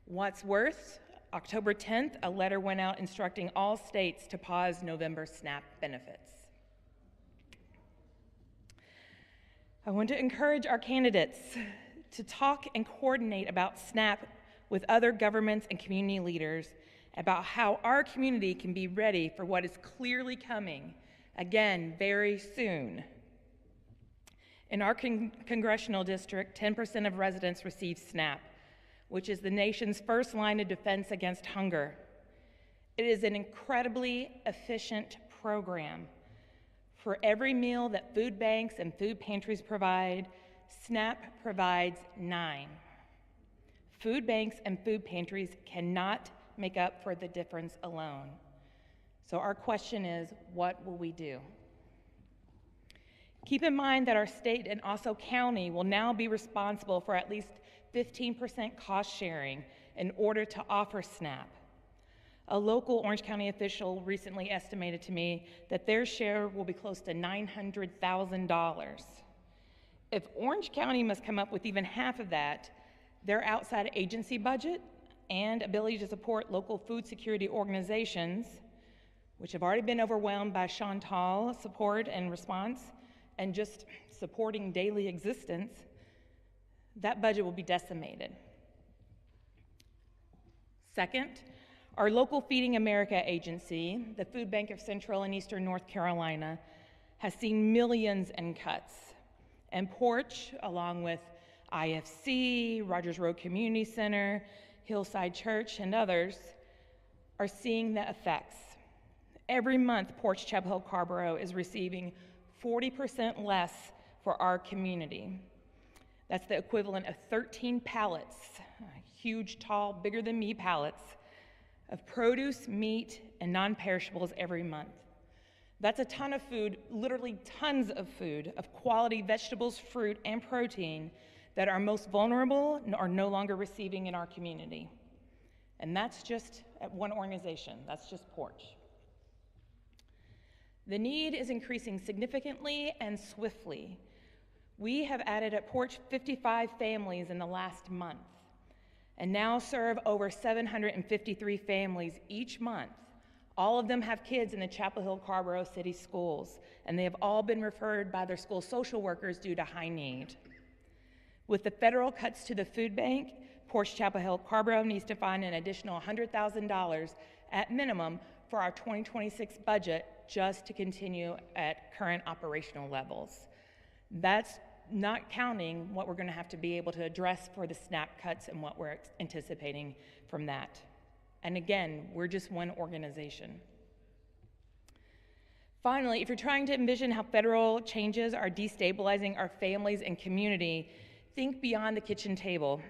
What's worse, October 10th, a letter went out instructing all states to pause November SNAP benefits. I want to encourage our candidates to talk and coordinate about SNAP with other governments and community leaders about how our community can be ready for what is clearly coming, again, very soon. In our congressional district, 10% of residents receive SNAP, which is the nation's first line of defense against hunger. It is an incredibly efficient program. For every meal that food banks and food pantries provide, SNAP provides 9. Food banks and food pantries cannot make up for the difference alone. So our question is, what will we do? Keep in mind that our state and also county will now be responsible for at least 15% cost sharing in order to offer SNAP. A local Orange County official recently estimated to me that their share will be close to $900,000. If Orange County must come up with even half of that, their outside agency budget and ability to support local food security organizations, which have already been overwhelmed by Chantal support and response, and just supporting daily existence, that budget will be decimated. Second, our local Feeding America agency, the Food Bank of Central and Eastern North Carolina, has seen millions in cuts. And Porch, along with IFC, Rogers Road Community Center, Hillside Church, and others, are seeing the effects. Every month, Porch Chapel Hill Carrboro is receiving 40% less for our community. That's the equivalent of 13 pallets, huge, tall, bigger than me pallets, of produce, meat, and non-perishables every month. That's a ton of food, literally tons of food, of quality vegetables, fruit, and protein that our most vulnerable are no longer receiving in our community. And that's just at one organization, that's just Porch. The need is increasing significantly and swiftly. We have added at Porch 55 families in the last month and now serve over 753 families each month. All of them have kids in the Chapel Hill Carrboro City Schools, and they have all been referred by their school social workers due to high need. With the federal cuts to the food bank, Porch Chapel Hill Carrboro needs to find an additional $100,000 at minimum for our 2026 budget just to continue at current operational levels. That's not counting what we're going to have to be able to address for the SNAP cuts and what we're anticipating from that. And again, we're just one organization. Finally, if you're trying to envision how federal changes are destabilizing our families and community, think beyond the kitchen table.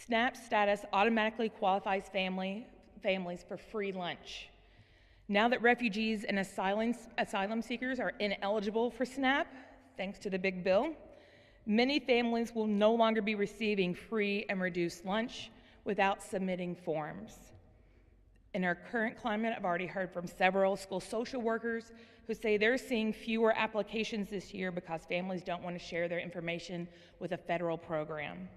SNAP status automatically qualifies families for free lunch. Now that refugees and asylum seekers are ineligible for SNAP, thanks to the big bill, many families will no longer be receiving free and reduced lunch without submitting forms. In our current climate, I've already heard from several school social workers who say they're seeing fewer applications this year because families don't want to share their information with a federal program.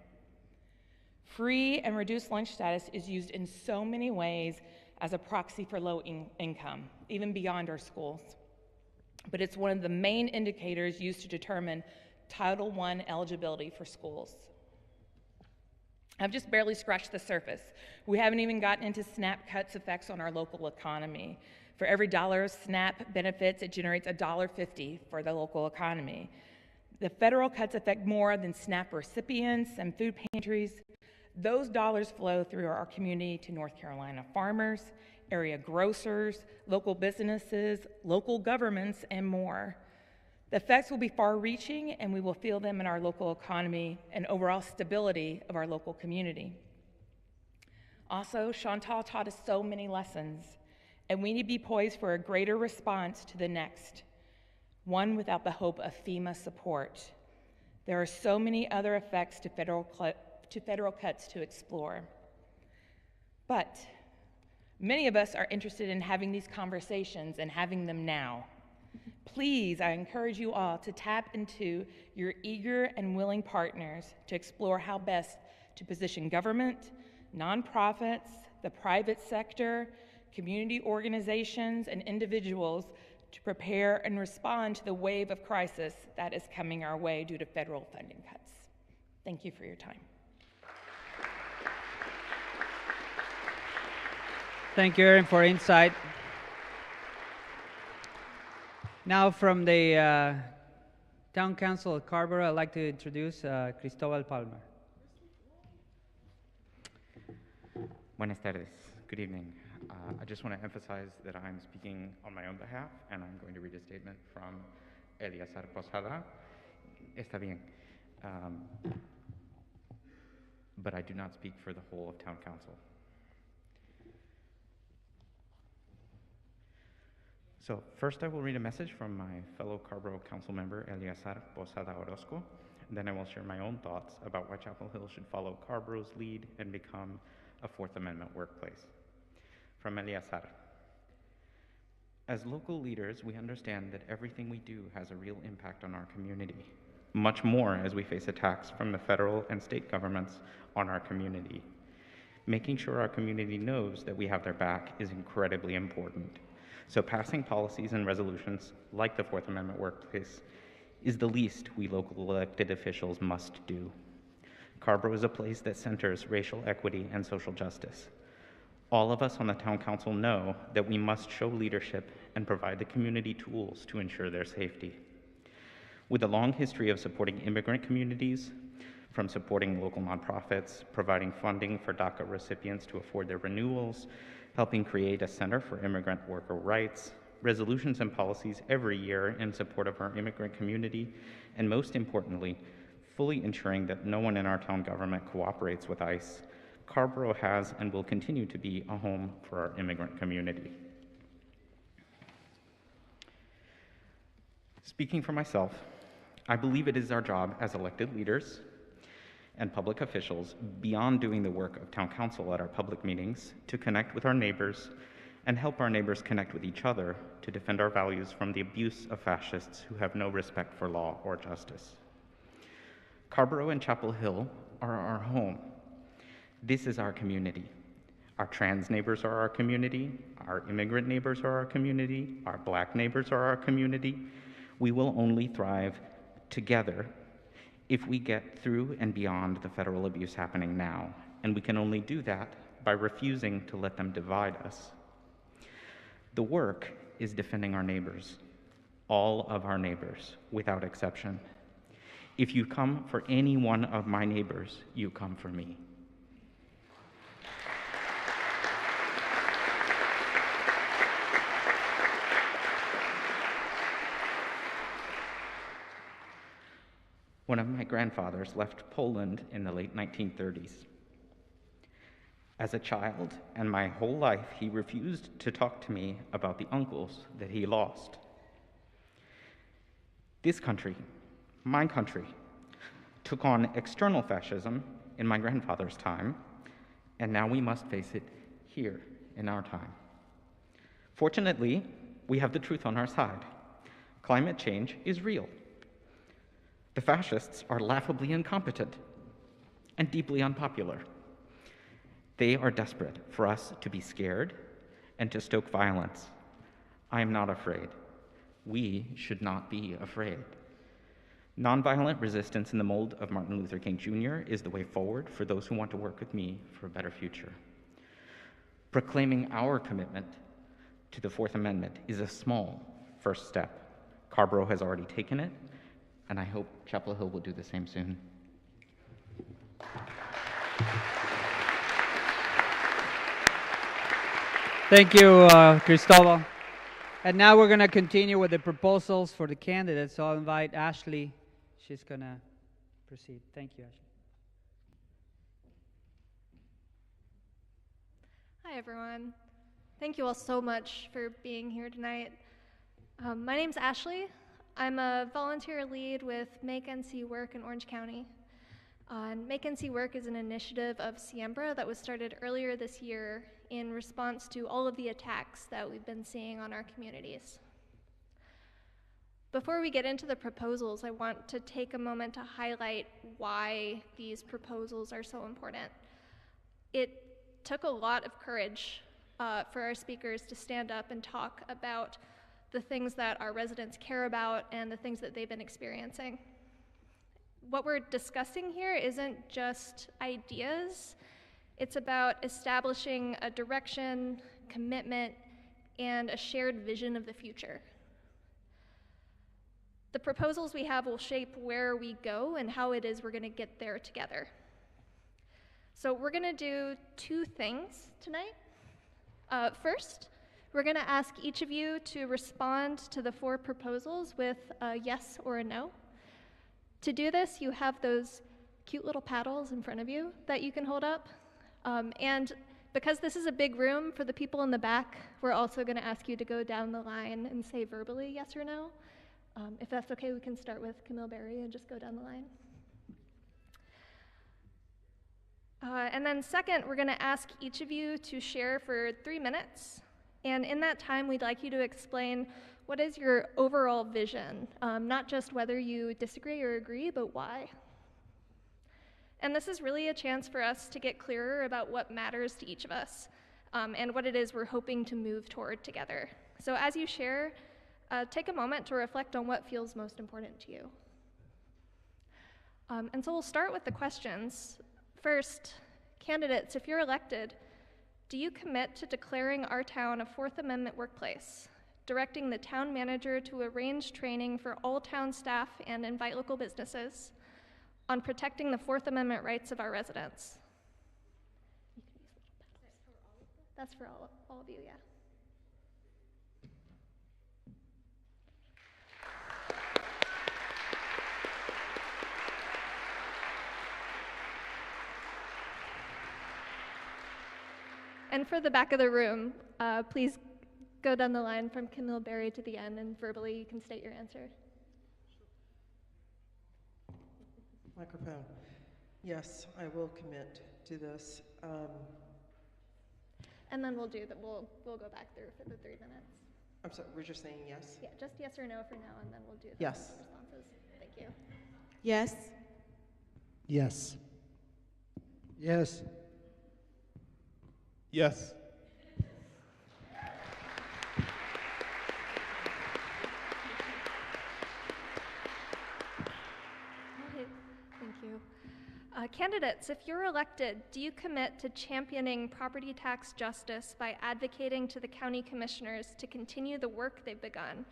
Free and reduced lunch status is used in so many ways as a proxy for low income, even beyond our schools. But it's one of the main indicators used to determine Title I eligibility for schools. I've just barely scratched the surface. We haven't even gotten into SNAP cuts' effects on our local economy. For every dollar of SNAP benefits, it generates $1.50 for the local economy. The federal cuts affect more than SNAP recipients and food pantries. Those dollars flow through our community to North Carolina farmers, area grocers, local businesses, local governments, and more. The effects will be far-reaching, and we will feel them in our local economy and overall stability of our local community. Also, Chantal taught us so many lessons, and we need to be poised for a greater response to the next, one without the hope of FEMA support. There are so many other effects to federal cuts to explore. But many of us are interested in having these conversations and having them now. Please, I encourage you all to tap into your eager and willing partners to explore how best to position government, nonprofits, the private sector, community organizations, and individuals to prepare and respond to the wave of crisis that is coming our way due to federal funding cuts. Thank you for your time. Thank you, Erin, for insight. Now from the Town Council of Carrboro, I'd like to introduce Cristobal Palmer. Buenas tardes. Good evening. I just want to emphasize that I'm speaking on my own behalf, and I'm going to read a statement from Eleazar Posada. Está bien. But I do not speak for the whole of Town Council. So first I will read a message from my fellow Carrboro Council member, Eleazar Posada Orozco. Then I will share my own thoughts about why Chapel Hill should follow Carrboro's lead and become a Fourth Amendment workplace. From Eleazar. As local leaders, we understand that everything we do has a real impact on our community, much more as we face attacks from the federal and state governments on our community. Making sure our community knows that we have their back is incredibly important. So passing policies and resolutions like the Fourth Amendment workplace is the least we local elected officials must do. Carrboro is a place that centers racial equity and social justice. All of us on the Town Council know that we must show leadership and provide the community tools to ensure their safety. With a long history of supporting immigrant communities, from supporting local nonprofits, providing funding for DACA recipients to afford their renewals, helping create a Center for Immigrant Worker Rights, resolutions and policies every year in support of our immigrant community, and most importantly, fully ensuring that no one in our town government cooperates with ICE, Carrboro has and will continue to be a home for our immigrant community. Speaking for myself, I believe it is our job as elected leaders and public officials, beyond doing the work of Town Council at our public meetings, to connect with our neighbors and help our neighbors connect with each other to defend our values from the abuse of fascists who have no respect for law or justice. Carrboro and Chapel Hill are our home. This is our community. Our trans neighbors are our community. Our immigrant neighbors are our community. Our Black neighbors are our community. We will only thrive together if we get through and beyond the federal abuse happening now, and we can only do that by refusing to let them divide us. The work is defending our neighbors, all of our neighbors, without exception. If you come for any one of my neighbors, you come for me. One of my grandfathers left Poland in the late 1930s. As a child and my whole life, he refused to talk to me about the uncles that he lost. This country, my country, took on external fascism in my grandfather's time, and now we must face it here in our time. Fortunately, we have the truth on our side. Climate change is real. The fascists are laughably incompetent and deeply unpopular. They are desperate for us to be scared and to stoke violence. I am not afraid. We should not be afraid. Nonviolent resistance in the mold of Martin Luther King Jr. is the way forward for those who want to work with me for a better future. Proclaiming our commitment to the Fourth Amendment is a small first step. Carrboro has already taken it, and I hope Chapel Hill will do the same soon. Thank you, Cristobal. And now we're going to continue with the proposals for the candidates. So I'll invite Ashley. She's going to proceed. Thank you, Ashley. Hi, everyone. Thank you all so much for being here tonight. My name's Ashley. I'm a volunteer lead with Make NC Work in Orange County. And Make NC Work is an initiative of Siembra that was started earlier this year in response to all of the attacks that we've been seeing on our communities. Before we get into the proposals, I want to take a moment to highlight why these proposals are so important. It took a lot of courage for our speakers to stand up and talk about the things that our residents care about and the things that they've been experiencing. What we're discussing here isn't just ideas. It's about establishing a direction, commitment, and a shared vision of the future. The proposals we have will shape where we go and how it is we're going to get there together. So we're going to do two things tonight. First, we're going to ask each of you to respond to the four proposals with a yes or a no. To do this, you have those cute little paddles in front of you that you can hold up. And because this is a big room, for the people in the back, we're also going to ask you to go down the line and say verbally yes or no. If that's okay, we can start with Camille Berry and just go down the line. And then second, we're going to ask each of you to share for 3 minutes. And in that time, we'd like you to explain what is your overall vision, not just whether you disagree or agree, but why. And this is really a chance for us to get clearer about what matters to each of us and what it is we're hoping to move toward together. So as you share, take a moment to reflect on what feels most important to you. And so we'll start with the questions. First, candidates, if you're elected, do you commit to declaring our town a Fourth Amendment workplace, directing the town manager to arrange training for all town staff and invite local businesses on protecting the Fourth Amendment rights of our residents? That's for all of you, yeah. And for the back of the room, please go down the line from Camille Berry to the end, and verbally you can state your answer. Microphone. Yes, I will commit to this. And then we'll go back through for the 3 minutes. I'm sorry, we're just saying yes? Yeah, just yes or no for now, and then we'll do the yes. responses. Thank you. Yes. Yes. Yes. Yes. Thank you. Candidates, if you're elected, do you commit to championing property tax justice by advocating to the county commissioners to continue the work they've begun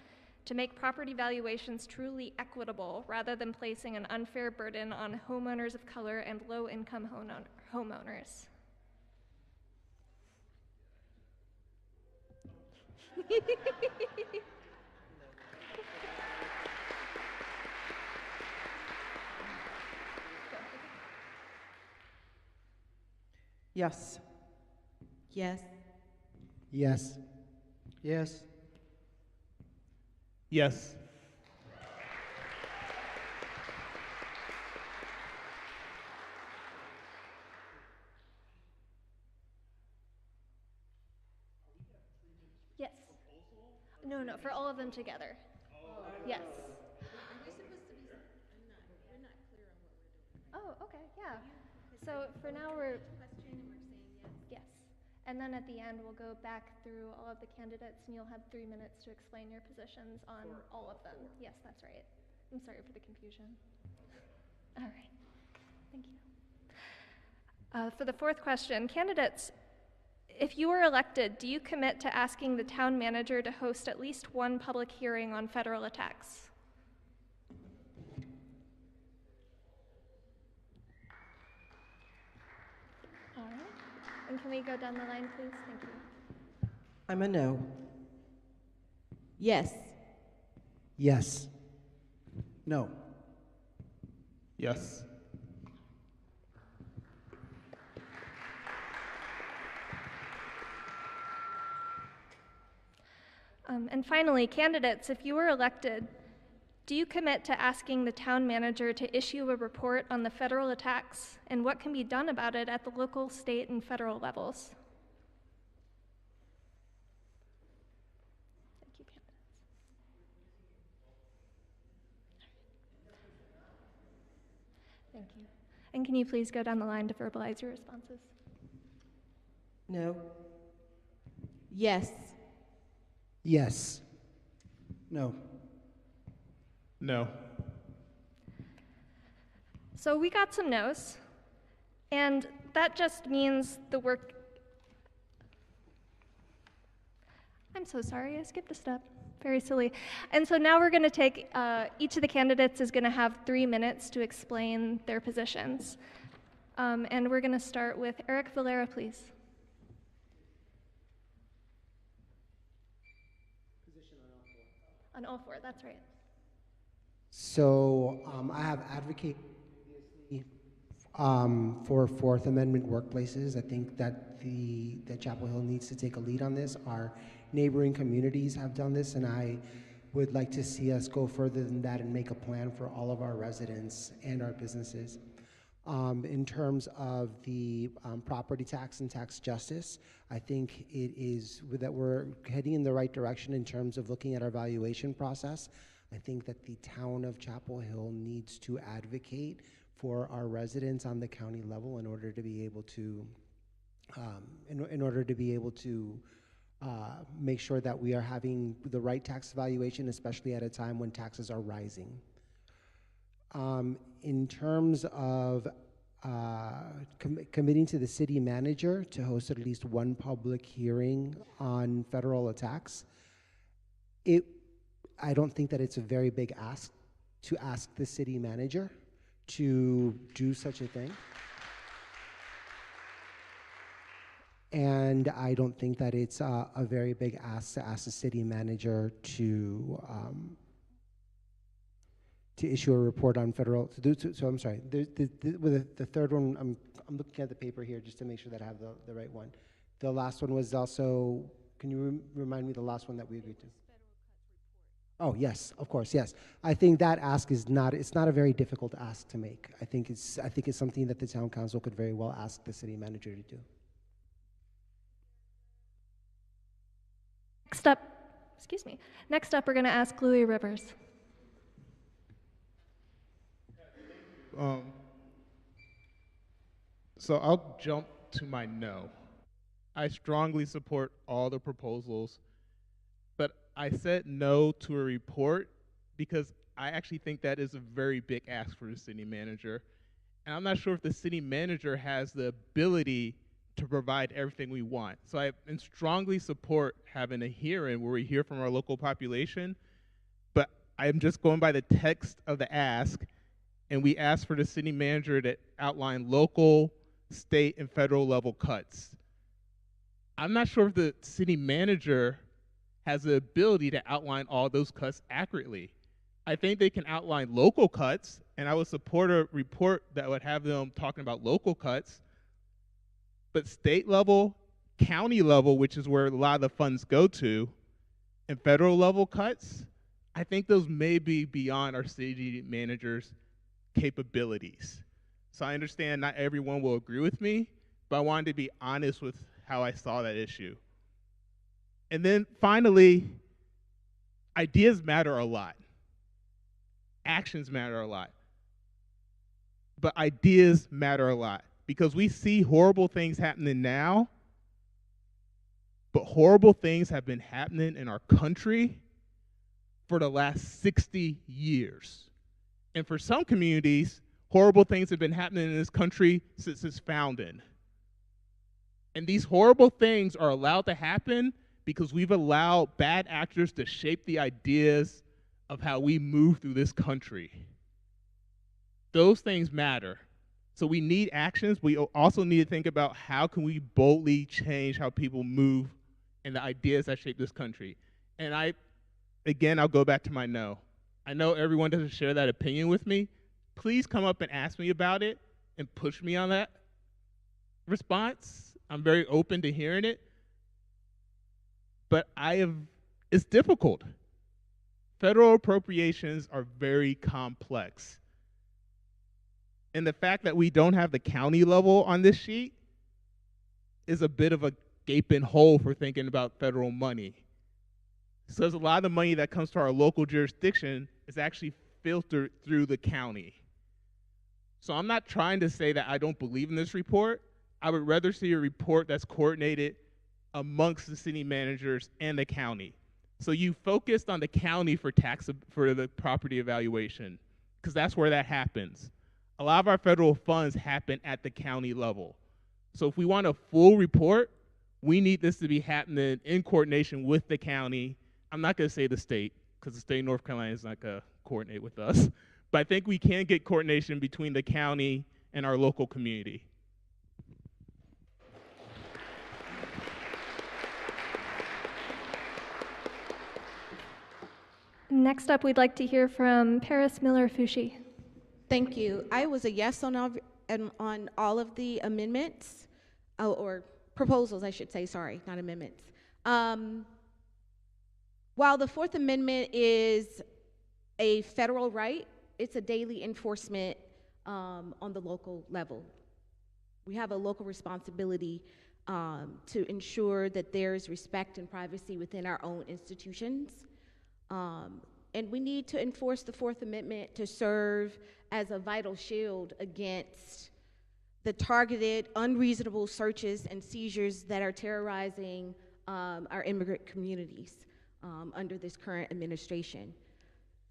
to make property valuations truly equitable rather than placing an unfair burden on homeowners of color and low-income homeowners? Yes. Yes. Yes. Yes. Yes. No, no, for all of them together. Yes. Oh, okay, yeah. So for now we're, yes. And then at the end, we'll go back through all of the candidates and you'll have 3 minutes to explain your positions on all of them. Yes, that's right. I'm sorry for the confusion. All right, thank you. For the fourth question, candidates, if you were elected, do you commit to asking the town manager to host at least one public hearing on federal attacks? All right. And can we go down the line, please? Thank you. I'm a no. Yes. Yes. No. Yes. And finally, candidates, if you were elected, do you commit to asking the town manager to issue a report on the federal attacks and what can be done about it at the local, state, and federal levels? Thank you, candidates. Thank you. And can you please go down the line to verbalize your responses? No. Yes. Yes. No. No. So we got some no's, and that just means the work. I'm so sorry, I skipped a step. Very silly. And so now we're going to take, each of the candidates is going to have 3 minutes to explain their positions. And we're going to start with Erik Valera, please. On all four, that's right. So I have advocated for Fourth Amendment workplaces. I think that that Chapel Hill needs to take a lead on this. Our neighboring communities have done this, and I would like to see us go further than that and make a plan for all of our residents and our businesses. In terms of the property tax and tax justice, I think it is that we're heading in the right direction in terms of looking at our valuation process. I think that the town of Chapel Hill needs to advocate for our residents on the county level in order to be able to make sure that we are having the right tax valuation, especially at a time when taxes are rising. In terms of committing to the city manager to host at least one public hearing on federal attacks, I don't think that it's a very big ask to ask the city manager to do such a thing. And I don't think that it's a very big ask to ask the city manager to issue a report on federal. So I'm sorry. With the third one, I'm looking at the paper here just to make sure that I have the right one. The last one was also. Can you remind me the last one that we agreed to? Oh yes, of course, yes. I think that ask is not. It's not a very difficult ask to make. I think it's something that the town council could very well ask the city manager to do. Next up, we're going to ask Louie Rivers. So I'll jump to my no. I strongly support all the proposals, but I said no to a report because I actually think that is a very big ask for the city manager. And I'm not sure if the city manager has the ability to provide everything we want. So I strongly support having a hearing where we hear from our local population, but I'm just going by the text of the ask, and we ask for the city manager to outline local, state, and federal level cuts. I'm not sure if the city manager has the ability to outline all those cuts accurately. I think they can outline local cuts, and I would support a report that would have them talking about local cuts. But state level, county level, which is where a lot of the funds go to, and federal level cuts, I think those may be beyond our city manager's capabilities. So I understand not everyone will agree with me, but I wanted to be honest with how I saw that issue. And then finally, Ideas matter a lot. Actions matter a lot. But ideas matter a lot because we see horrible things happening now, but horrible things have been happening in our country for the last 60 years. And for some communities, horrible things have been happening in this country since its founding. And these horrible things are allowed to happen because we've allowed bad actors to shape the ideas of how we move through this country. Those things matter. So we need actions. We also need to think about how can we boldly change how people move and the ideas that shape this country. And I'll go back to my no. I know everyone doesn't share that opinion with me. Please come up and ask me about it and push me on that response. I'm very open to hearing it. But it's difficult. Federal appropriations are very complex. And the fact that we don't have the county level on this sheet is a bit of a gaping hole for thinking about federal money. So there's a lot of the money that comes to our local jurisdiction is actually filtered through the county. So I'm not trying to say that I don't believe in this report. I would rather see a report that's coordinated amongst the city managers and the county. So you focused on the county for the property evaluation, because that's where that happens. A lot of our federal funds happen at the county level. So if we want a full report, we need this to be happening in coordination with the county. I'm not going to say the state, because the state of North Carolina is not going to coordinate with us. But I think we can get coordination between the county and our local community. Next up, we'd like to hear from Paris Miller-Foushee. Thank you. I was a yes on all of the amendments, or proposals, I should say, sorry, not amendments. While the Fourth Amendment is a federal right, it's a daily enforcement on the local level. We have a local responsibility to ensure that there's respect and privacy within our own institutions. And we need to enforce the Fourth Amendment to serve as a vital shield against the targeted, unreasonable searches and seizures that are terrorizing our immigrant communities under this current administration.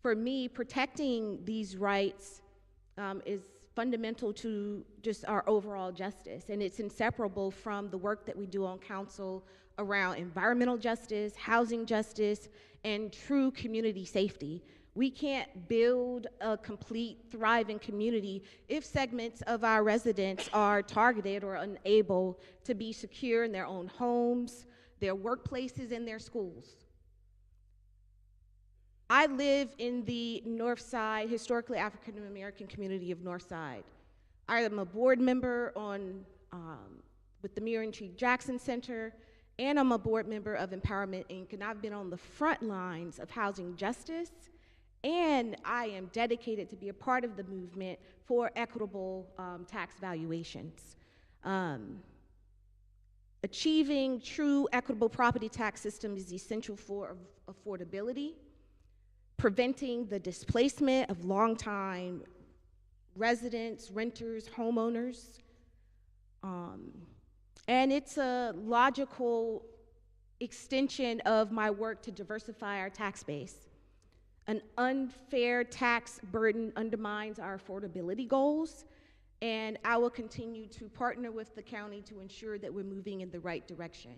For me, protecting these rights is fundamental to just our overall justice, and it's inseparable from the work that we do on council around environmental justice, housing justice, and true community safety. We can't build a complete, thriving community if segments of our residents are targeted or unable to be secure in their own homes, their workplaces, and their schools. I live in the North Side, historically African American community of North Side. I am a board member with the Miriam Tree Jackson Center, and I'm a board member of Empowerment Inc., and I've been on the front lines of housing justice, and I am dedicated to be a part of the movement for equitable tax valuations. Achieving true equitable property tax system is essential for affordability, preventing the displacement of longtime residents, renters, homeowners. And it's a logical extension of my work to diversify our tax base. An unfair tax burden undermines our affordability goals, and I will continue to partner with the county to ensure that we're moving in the right direction.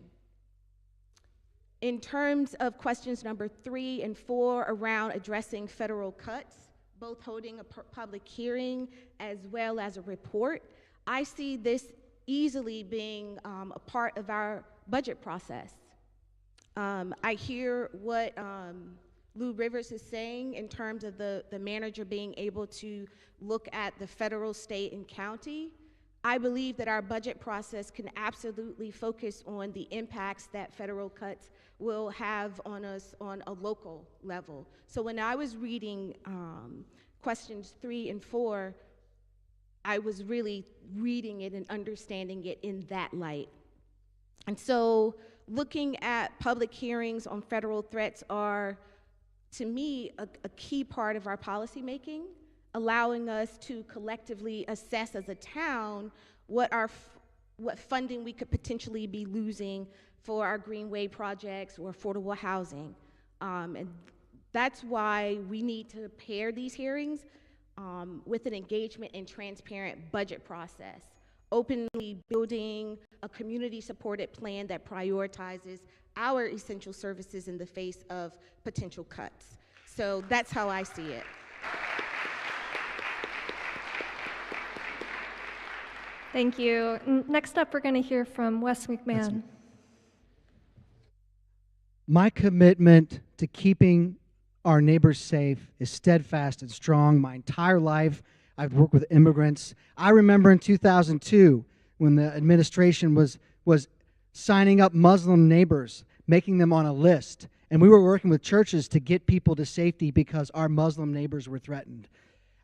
In terms of questions number 3 and 4 around addressing federal cuts, both holding a public hearing as well as a report, I see this easily being a part of our budget process. I hear what Lou Rivers is saying in terms of the manager being able to look at the federal, state, and county. I believe that our budget process can absolutely focus on the impacts that federal cuts will have on us on a local level. So when I was reading questions 3 and 4, I was really reading it and understanding it in that light. And so looking at public hearings on federal threats are to me, a key part of our policymaking, allowing us to collectively assess as a town what funding we could potentially be losing for our greenway projects or affordable housing. And that's why we need to pair these hearings with an engagement and transparent budget process, openly building a community-supported plan that prioritizes our essential services in the face of potential cuts. So that's how I see it. Thank you. Next up, we're going to hear from Wes McMahon. My commitment to keeping our neighbors safe is steadfast and strong. My entire life, I've worked with immigrants. I remember in 2002 when the administration was signing up Muslim neighbors, making them on a list, and we were working with churches to get people to safety because our Muslim neighbors were threatened.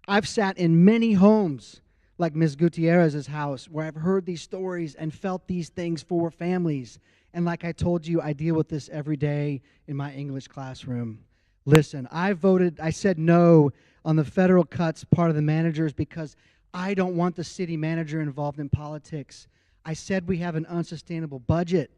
I've sat in many homes like Ms. Gutierrez's house where I've heard these stories and felt these things for families. And like I told you, I deal with this every day in my English classroom. Listen, I said no on the federal cuts, part of the managers, because I don't want the city manager involved in politics. I said we have an unsustainable budget.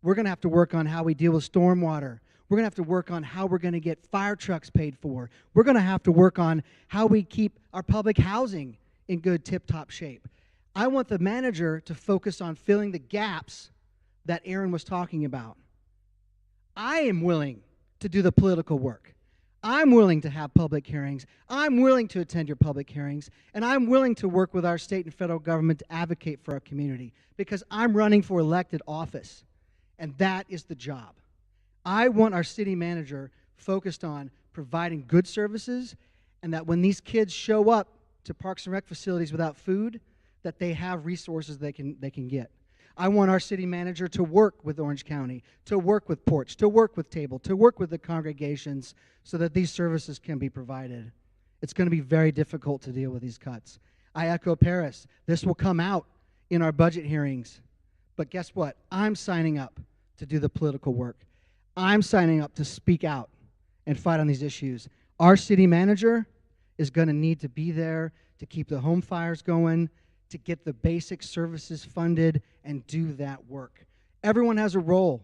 We're going to have to work on how we deal with stormwater. We're going to have to work on how we're going to get fire trucks paid for. We're going to have to work on how we keep our public housing in good tip-top shape. I want the manager to focus on filling the gaps that Aaron was talking about. I am willing to do the political work. I'm willing to have public hearings. I'm willing to attend your public hearings. And I'm willing to work with our state and federal government to advocate for our community because I'm running for elected office. And that is the job. I want our city manager focused on providing good services and that when these kids show up to Parks and Rec facilities without food, that they have resources they can get. I want our city manager to work with Orange County, to work with Porch, to work with Table, to work with the congregations so that these services can be provided. It's going to be very difficult to deal with these cuts. I echo Paris. This will come out in our budget hearings. But guess what? I'm signing up to do the political work. I'm signing up to speak out and fight on these issues. Our city manager is going to need to be there to keep the home fires going, to get the basic services funded, and do that work. Everyone has a role.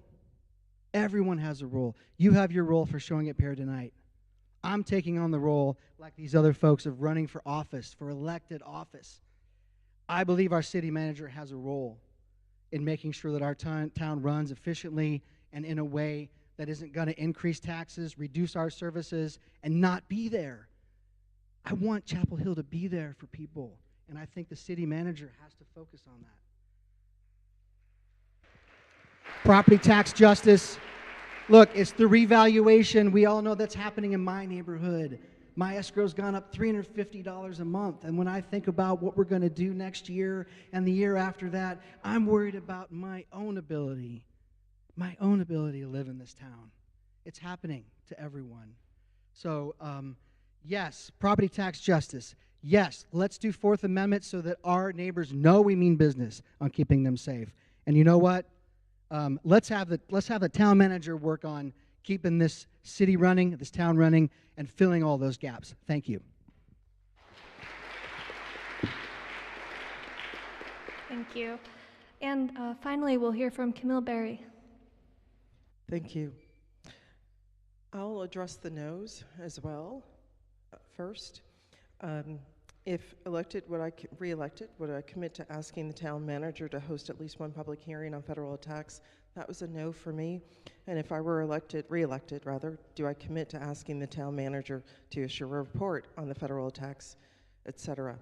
Everyone has a role. You have your role for showing up here tonight. I'm taking on the role, like these other folks, of running for office, for elected office. I believe our city manager has a role in making sure that our town runs efficiently and in a way that isn't going to increase taxes, reduce our services, and not be there. I want Chapel Hill to be there for people, and I think the city manager has to focus on that. Property tax justice. Look, it's the revaluation. We all know that's happening in my neighborhood. My escrow's gone up $350 a month, and when I think about what we're going to do next year and the year after that, I'm worried about my own ability to live in this town. It's happening to everyone. So, yes, property tax justice. Yes, let's do Fourth Amendment so that our neighbors know we mean business on keeping them safe. And you know what? Let's have the town manager work on keeping this city running, this town running, and filling all those gaps. Thank you. Thank you. And finally, we'll hear from Camille Berry. Thank you. I'll address the no's as well. First, if elected, re-elected, would I commit to asking the town manager to host at least one public hearing on federal attacks? That was a no for me. And if I were re-elected, do I commit to asking the town manager to issue a report on the federal attacks, etc.?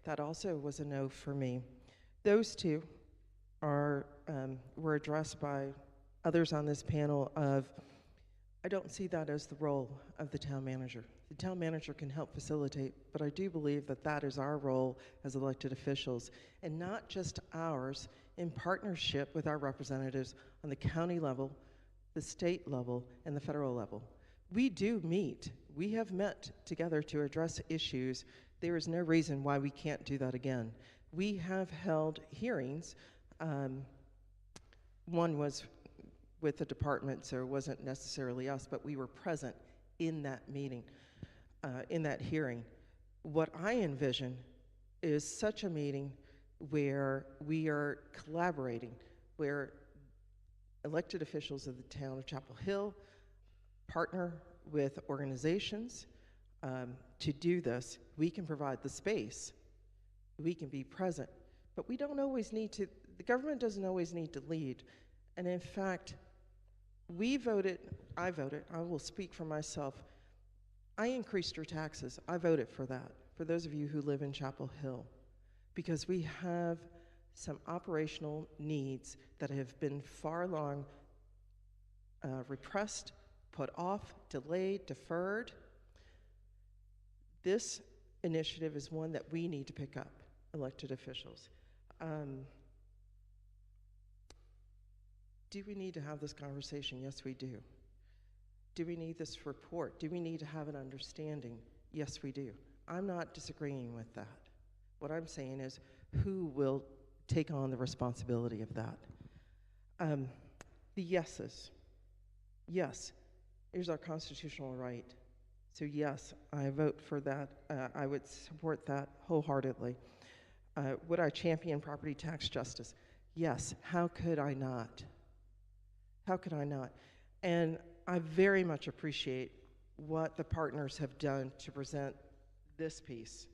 That also was a no for me. Those two were addressed by others on this panel of, I don't see that as the role of the town manager. The town manager can help facilitate, but I do believe that that is our role as elected officials, and not just ours, in partnership with our representatives on the county level, the state level, and the federal level. We do meet. We have met together to address issues. There is no reason why we can't do that again. We have held hearings. One was with the department, so it wasn't necessarily us, but we were present in that meeting, in that hearing. What I envision is such a meeting where we are collaborating, where elected officials of the town of Chapel Hill partner with organizations to do this. We can provide the space, we can be present, but we don't always need to, the government doesn't always need to lead. And in fact, I voted, I will speak for myself. I increased your taxes. I voted for that, for those of you who live in Chapel Hill, because we have some operational needs that have been far long repressed, put off, delayed, deferred. This initiative is one that we need to pick up, elected officials. Do we need to have this conversation? Yes, we do. Do we need this report? Do we need to have an understanding? Yes, we do. I'm not disagreeing with that. What I'm saying is, who will take on the responsibility of that? The yeses. Yes, here's our constitutional right. So yes, I vote for that. I would support that wholeheartedly. Would I champion property tax justice? Yes, how could I not? How could I not? And I very much appreciate what the partners have done to present this piece.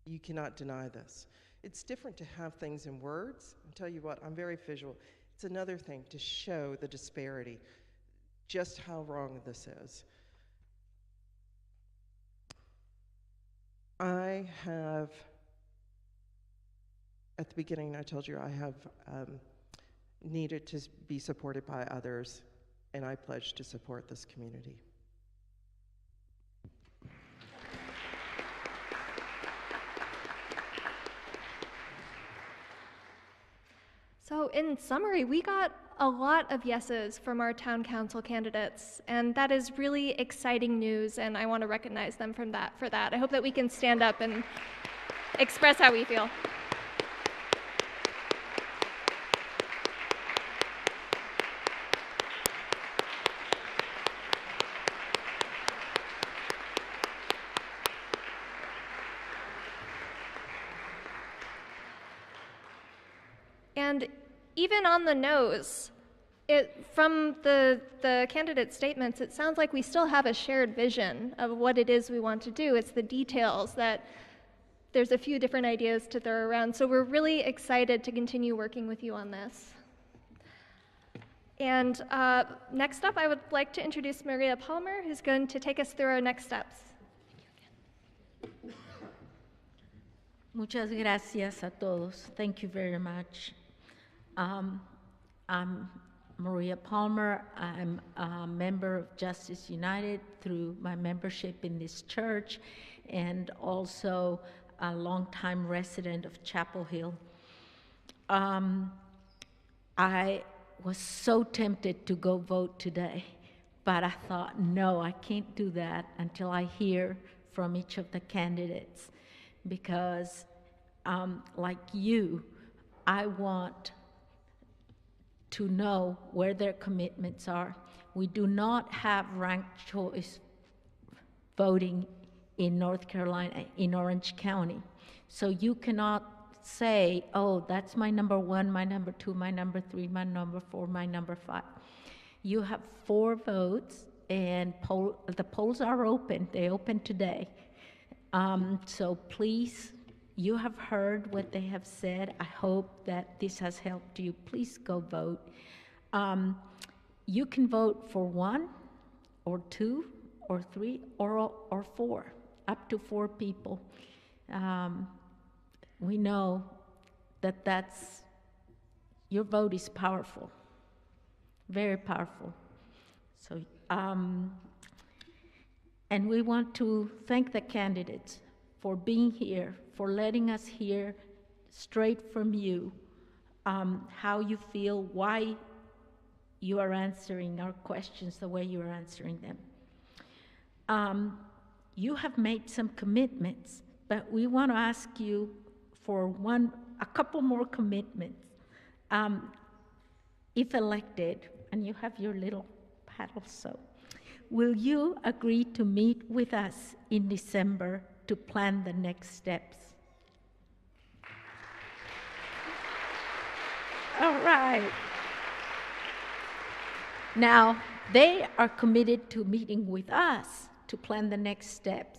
You cannot deny this. It's different to have things in words. I'll tell you what, I'm very visual. It's another thing to show the disparity, just how wrong this is. I have, at the beginning I told you I have needed to be supported by others, and I pledge to support this community. So in summary, we got a lot of yeses from our town council candidates, and that is really exciting news, and I want to recognize them for that. I hope that we can stand up and express how we feel. And even on the nose, from the candidate statements, it sounds like we still have a shared vision of what it is we want to do. It's the details that there's a few different ideas to throw around. So we're really excited to continue working with you on this. And next up, I would like to introduce Maria Palmer, who's going to take us through our next steps. Muchas gracias a todos. Thank you very much. I'm Maria Palmer. I'm a member of Justice United through my membership in this church, and also a longtime resident of Chapel Hill. I was so tempted to go vote today, but I thought, no, I can't do that until I hear from each of the candidates, because like you, I want to know where their commitments are. We do not have ranked choice voting in North Carolina, in Orange County. So you cannot say, oh, that's my number 1, my number 2, my number 3, my number 4, my number 5. You have 4 votes, and the polls are open. They open today. So please, you have heard what they have said. I hope that this has helped you. Please go vote. You can vote for 1 or 2 or 3 or 4, up to 4 people. We know that your vote is powerful, very powerful. So, and we want to thank the candidates for being here, for letting us hear straight from you how you feel, why you are answering our questions the way you are answering them. You have made some commitments, but we want to ask you for a couple more commitments. If elected, and you have your little paddle, so Will you agree to meet with us in December to plan the next steps? All right. Now, they are committed to meeting with us to plan the next steps,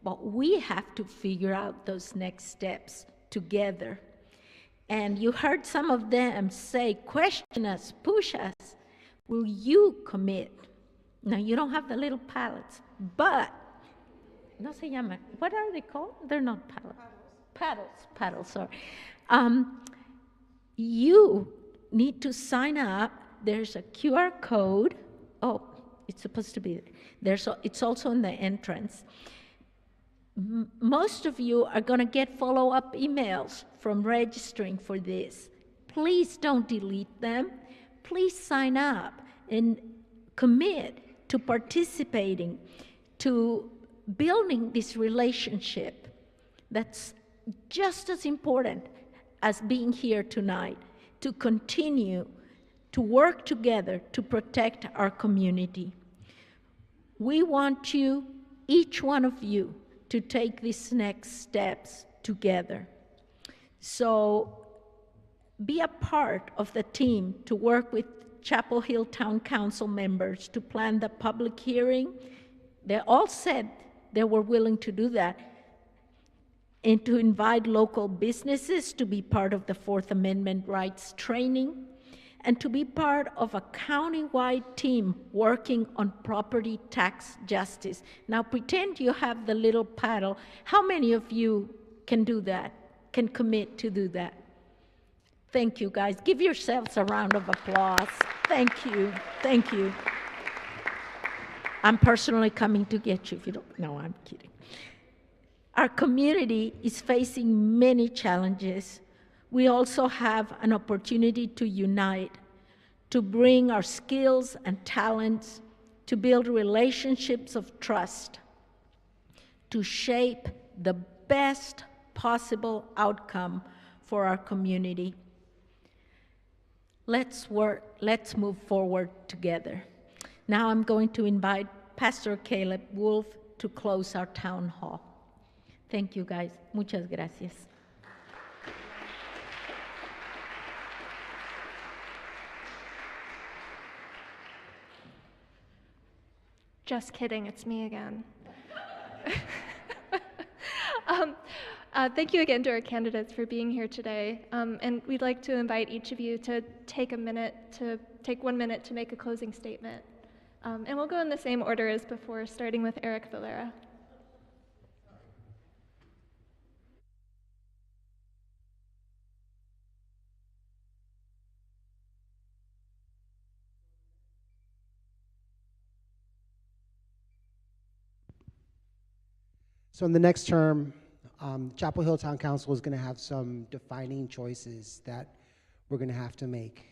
but we have to figure out those next steps together. And you heard some of them say, question us, push us. Will you commit? Now, you don't have the little pallets, but, no se llama, what are they called? They're not pallets. Paddles, sorry. You need to sign up. There's a QR code. Oh, it's supposed to be there. It's also in the entrance. Most of you are going to get follow-up emails from registering for this. Please don't delete them. Please sign up and commit to participating, to building this relationship that's just as important as being here tonight, to continue to work together to protect our community. We want you, each one of you, to take these next steps together. So be a part of the team to work with Chapel Hill Town Council members to plan the public hearing. They all said they were willing to do that, and to invite local businesses to be part of the Fourth Amendment rights training, and to be part of a county-wide team working on property tax justice. Now pretend you have the little paddle. How many of you can do that, can commit to do that? Thank you, guys. Give yourselves a round of applause. Thank you. Thank you. I'm personally coming to get you if you don't. No, I'm kidding. Our community is facing many challenges. We also have an opportunity to unite, to bring our skills and talents, to build relationships of trust, to shape the best possible outcome for our community. Let's work, let's move forward together. Now I'm going to invite Pastor Caleb Wolf to close our town hall. Thank you, guys. Muchas gracias. Just kidding, it's me again. Thank you again to our candidates for being here today. And we'd like to invite each of you to take 1 minute to make a closing statement. And we'll go in the same order as before, starting with Erik Valera. So in the next term, Chapel Hill Town Council is going to have some defining choices that we're going to have to make.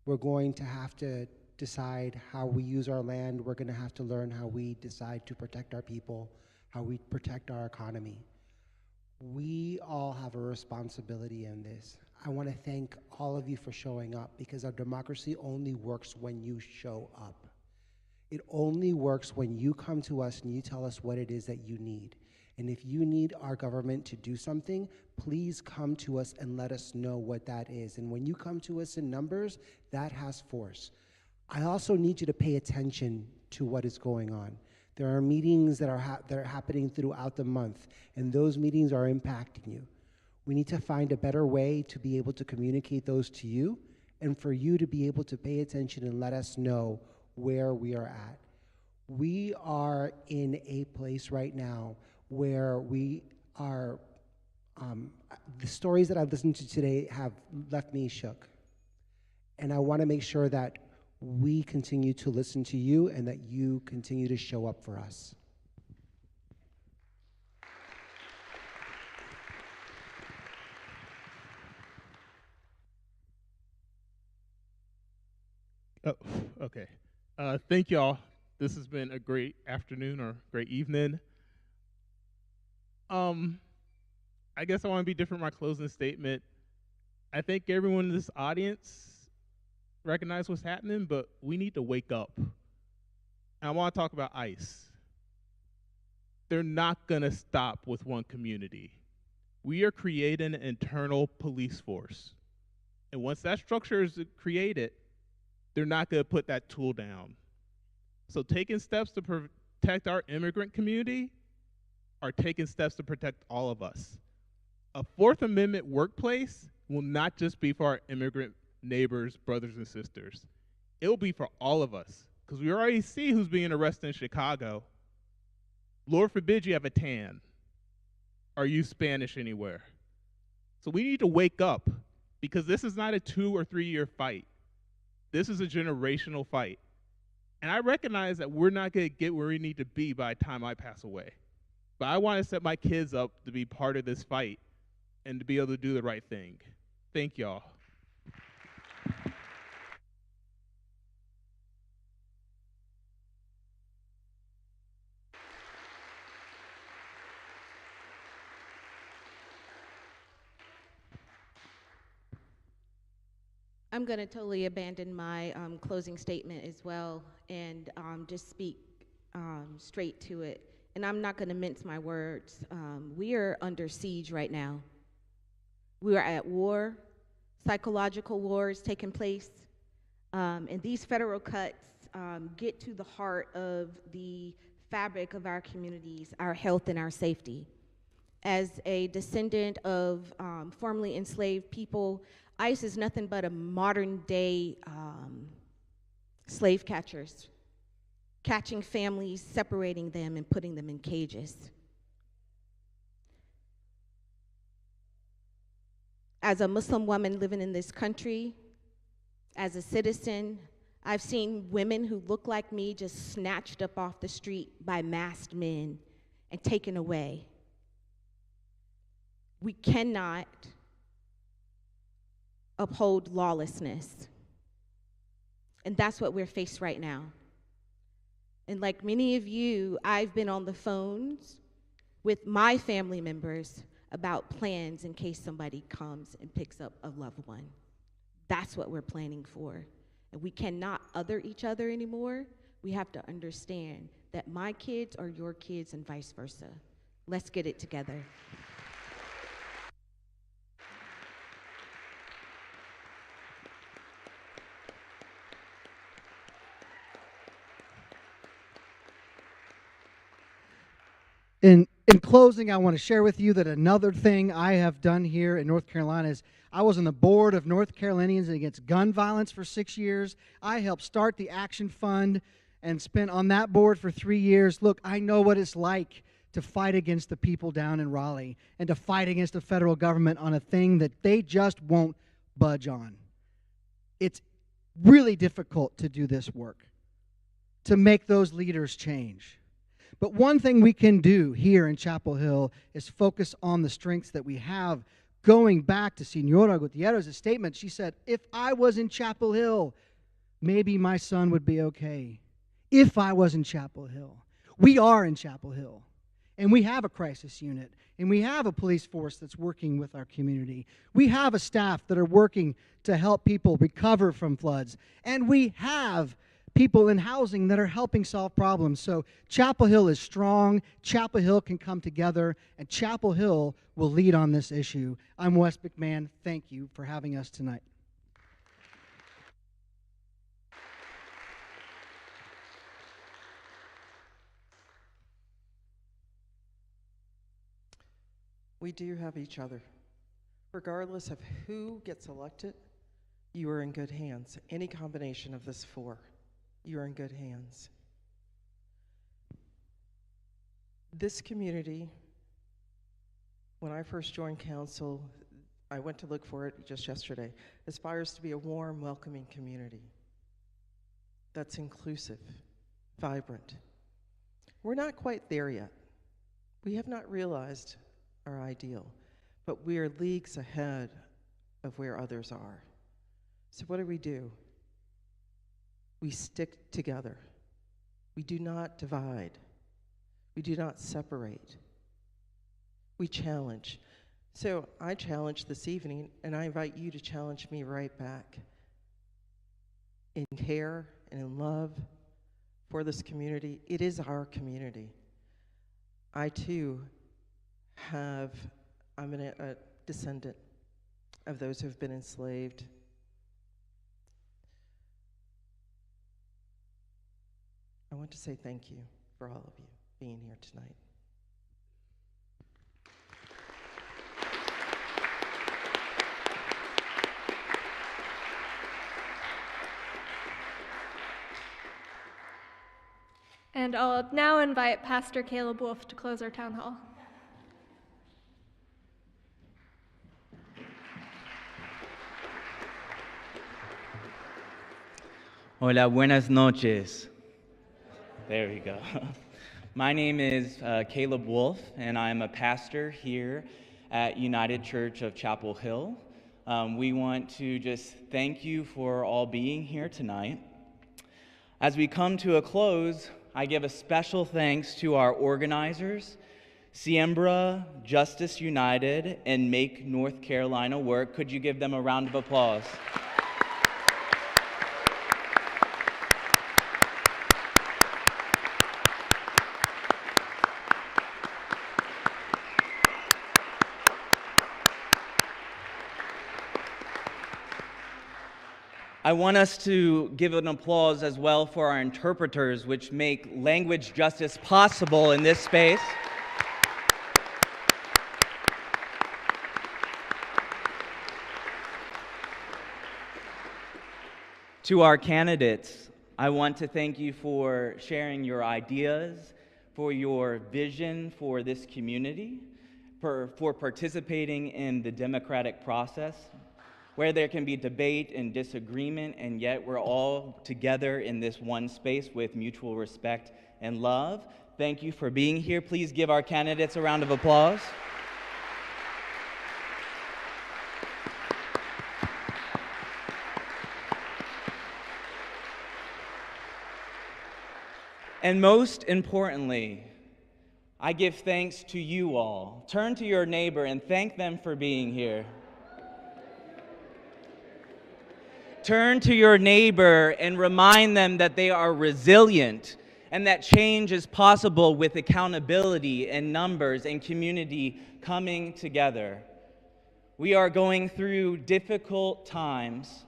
We're going to have to decide how we use our land. We're going to have to learn how we decide to protect our people, how we protect our economy. We all have a responsibility in this. I want to thank all of you for showing up, because our democracy only works when you show up. It only works when you come to us and you tell us what it is that you need. And if you need our government to do something, please come to us and let us know what that is. And when you come to us in numbers, that has force. I also need you to pay attention to what is going on. There are meetings that are happening throughout the month, and those meetings are impacting you. We need to find a better way to be able to communicate those to you, and for you to be able to pay attention and let us know where we are at. We are in a place right now where we are, the stories that I've listened to today have left me shook. And I want to make sure that we continue to listen to you and that you continue to show up for us. Oh, okay. Thank y'all. This has been a great afternoon or great evening. I guess I want to be different in my closing statement. I think everyone in this audience recognize what's happening, but we need to wake up. and I want to talk about ICE. They're not going to stop with one community. We are creating an internal police force. And once that structure is created, they're not going to put that tool down. So taking steps to protect our immigrant community are taking steps to protect all of us. A Fourth Amendment workplace will not just be for our immigrant neighbors, brothers, and sisters. It will be for all of us, because we already see who's being arrested in Chicago. Lord forbid you have a tan. Are you Spanish anywhere? So we need to wake up, because this is not a 2 or 3 year fight. This is a generational fight. And I recognize that we're not going to get where we need to be by the time I pass away. But I want to set my kids up to be part of this fight and to be able to do the right thing. Thank y'all. I'm going to totally abandon my closing statement as well and just speak straight to it. And I'm not going to mince my words. We are under siege right now. We are at war. Psychological wars taking place. And these federal cuts get to the heart of the fabric of our communities, our health and our safety. As a descendant of formerly enslaved people, ICE is nothing but a modern day slave catchers, catching families, separating them, and putting them in cages. As a Muslim woman living in this country, as a citizen, I've seen women who look like me just snatched up off the street by masked men and taken away. We cannot uphold lawlessness. And that's what we're faced right now. And like many of you, I've been on the phones with my family members about plans in case somebody comes and picks up a loved one. That's what we're planning for. And we cannot other each other anymore. We have to understand that my kids are your kids and vice versa. Let's get it together. In closing, I want to share with you that another thing I have done here in North Carolina is I was on the board of North Carolinians Against Gun Violence for 6 years. I helped start the Action Fund and spent on that board for 3 years. Look, I know what it's like to fight against the people down in Raleigh and to fight against the federal government on a thing that they just won't budge on. It's really difficult to do this work, to make those leaders change. But one thing we can do here in Chapel Hill is focus on the strengths that we have. Going back to Senora Gutierrez's statement, she said, if I was in Chapel Hill, maybe my son would be okay. If I was in Chapel Hill. We are in Chapel Hill. And we have a crisis unit. And we have a police force that's working with our community. We have a staff that are working to help people recover from floods. And we have people in housing that are helping solve problems. So Chapel Hill is strong, Chapel Hill can come together, and Chapel Hill will lead on this issue. I'm Wes McMahon. Thank you for having us tonight. We do have each other. Regardless of who gets elected, you are in good hands. Any combination of this four. You're in good hands. This community, when I first joined council, I went to look for it just yesterday, aspires to be a warm, welcoming community that's inclusive, vibrant. We're not quite there yet. We have not realized our ideal, but we are leagues ahead of where others are. So what do? We stick together. We do not divide. We do not separate. We challenge. So I challenge this evening, and I invite you to challenge me right back in care and in love for this community. It is our community. I too I'm a descendant of those who have been enslaved. I want to say thank you for all of you being here tonight. And I'll now invite Pastor Caleb Wolf to close our town hall. Hola, buenas noches. There we go. My name is Caleb Wolf, and I'm a pastor here at United Church of Chapel Hill. We want to just thank you for all being here tonight. As we come to a close, I give a special thanks to our organizers, Siembra, Justice United, and Make North Carolina Work. Could you give them a round of applause? I want us to give an applause as well for our interpreters, which make language justice possible in this space. To our candidates, I want to thank you for sharing your ideas, for your vision for this community, for participating in the democratic process, where there can be debate and disagreement, and yet we're all together in this one space with mutual respect and love. Thank you for being here. Please give our candidates a round of applause. And most importantly, I give thanks to you all. Turn to your neighbor and thank them for being here. Turn to your neighbor and remind them that they are resilient and that change is possible with accountability and numbers and community coming together. We are going through difficult times,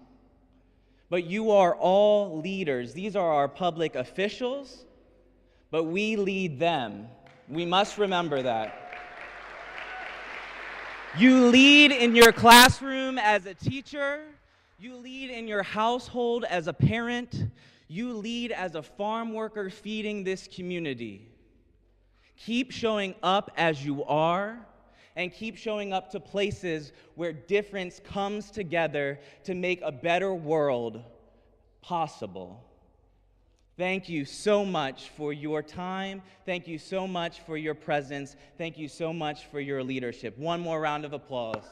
but you are all leaders. These are our public officials, but we lead them. We must remember that. You lead in your classroom as a teacher. You lead in your household as a parent. You lead as a farm worker feeding this community. Keep showing up as you are, and keep showing up to places where difference comes together to make a better world possible. Thank you so much for your time. Thank you so much for your presence. Thank you so much for your leadership. One more round of applause.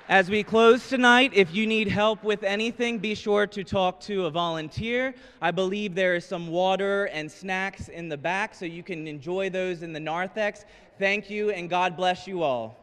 As we close tonight, if you need help with anything, be sure to talk to a volunteer. I believe there is some water and snacks in the back, so you can enjoy those in the narthex. Thank you, and God bless you all.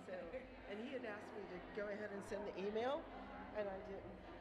So, and he had asked me to go ahead and send the email, and I didn't.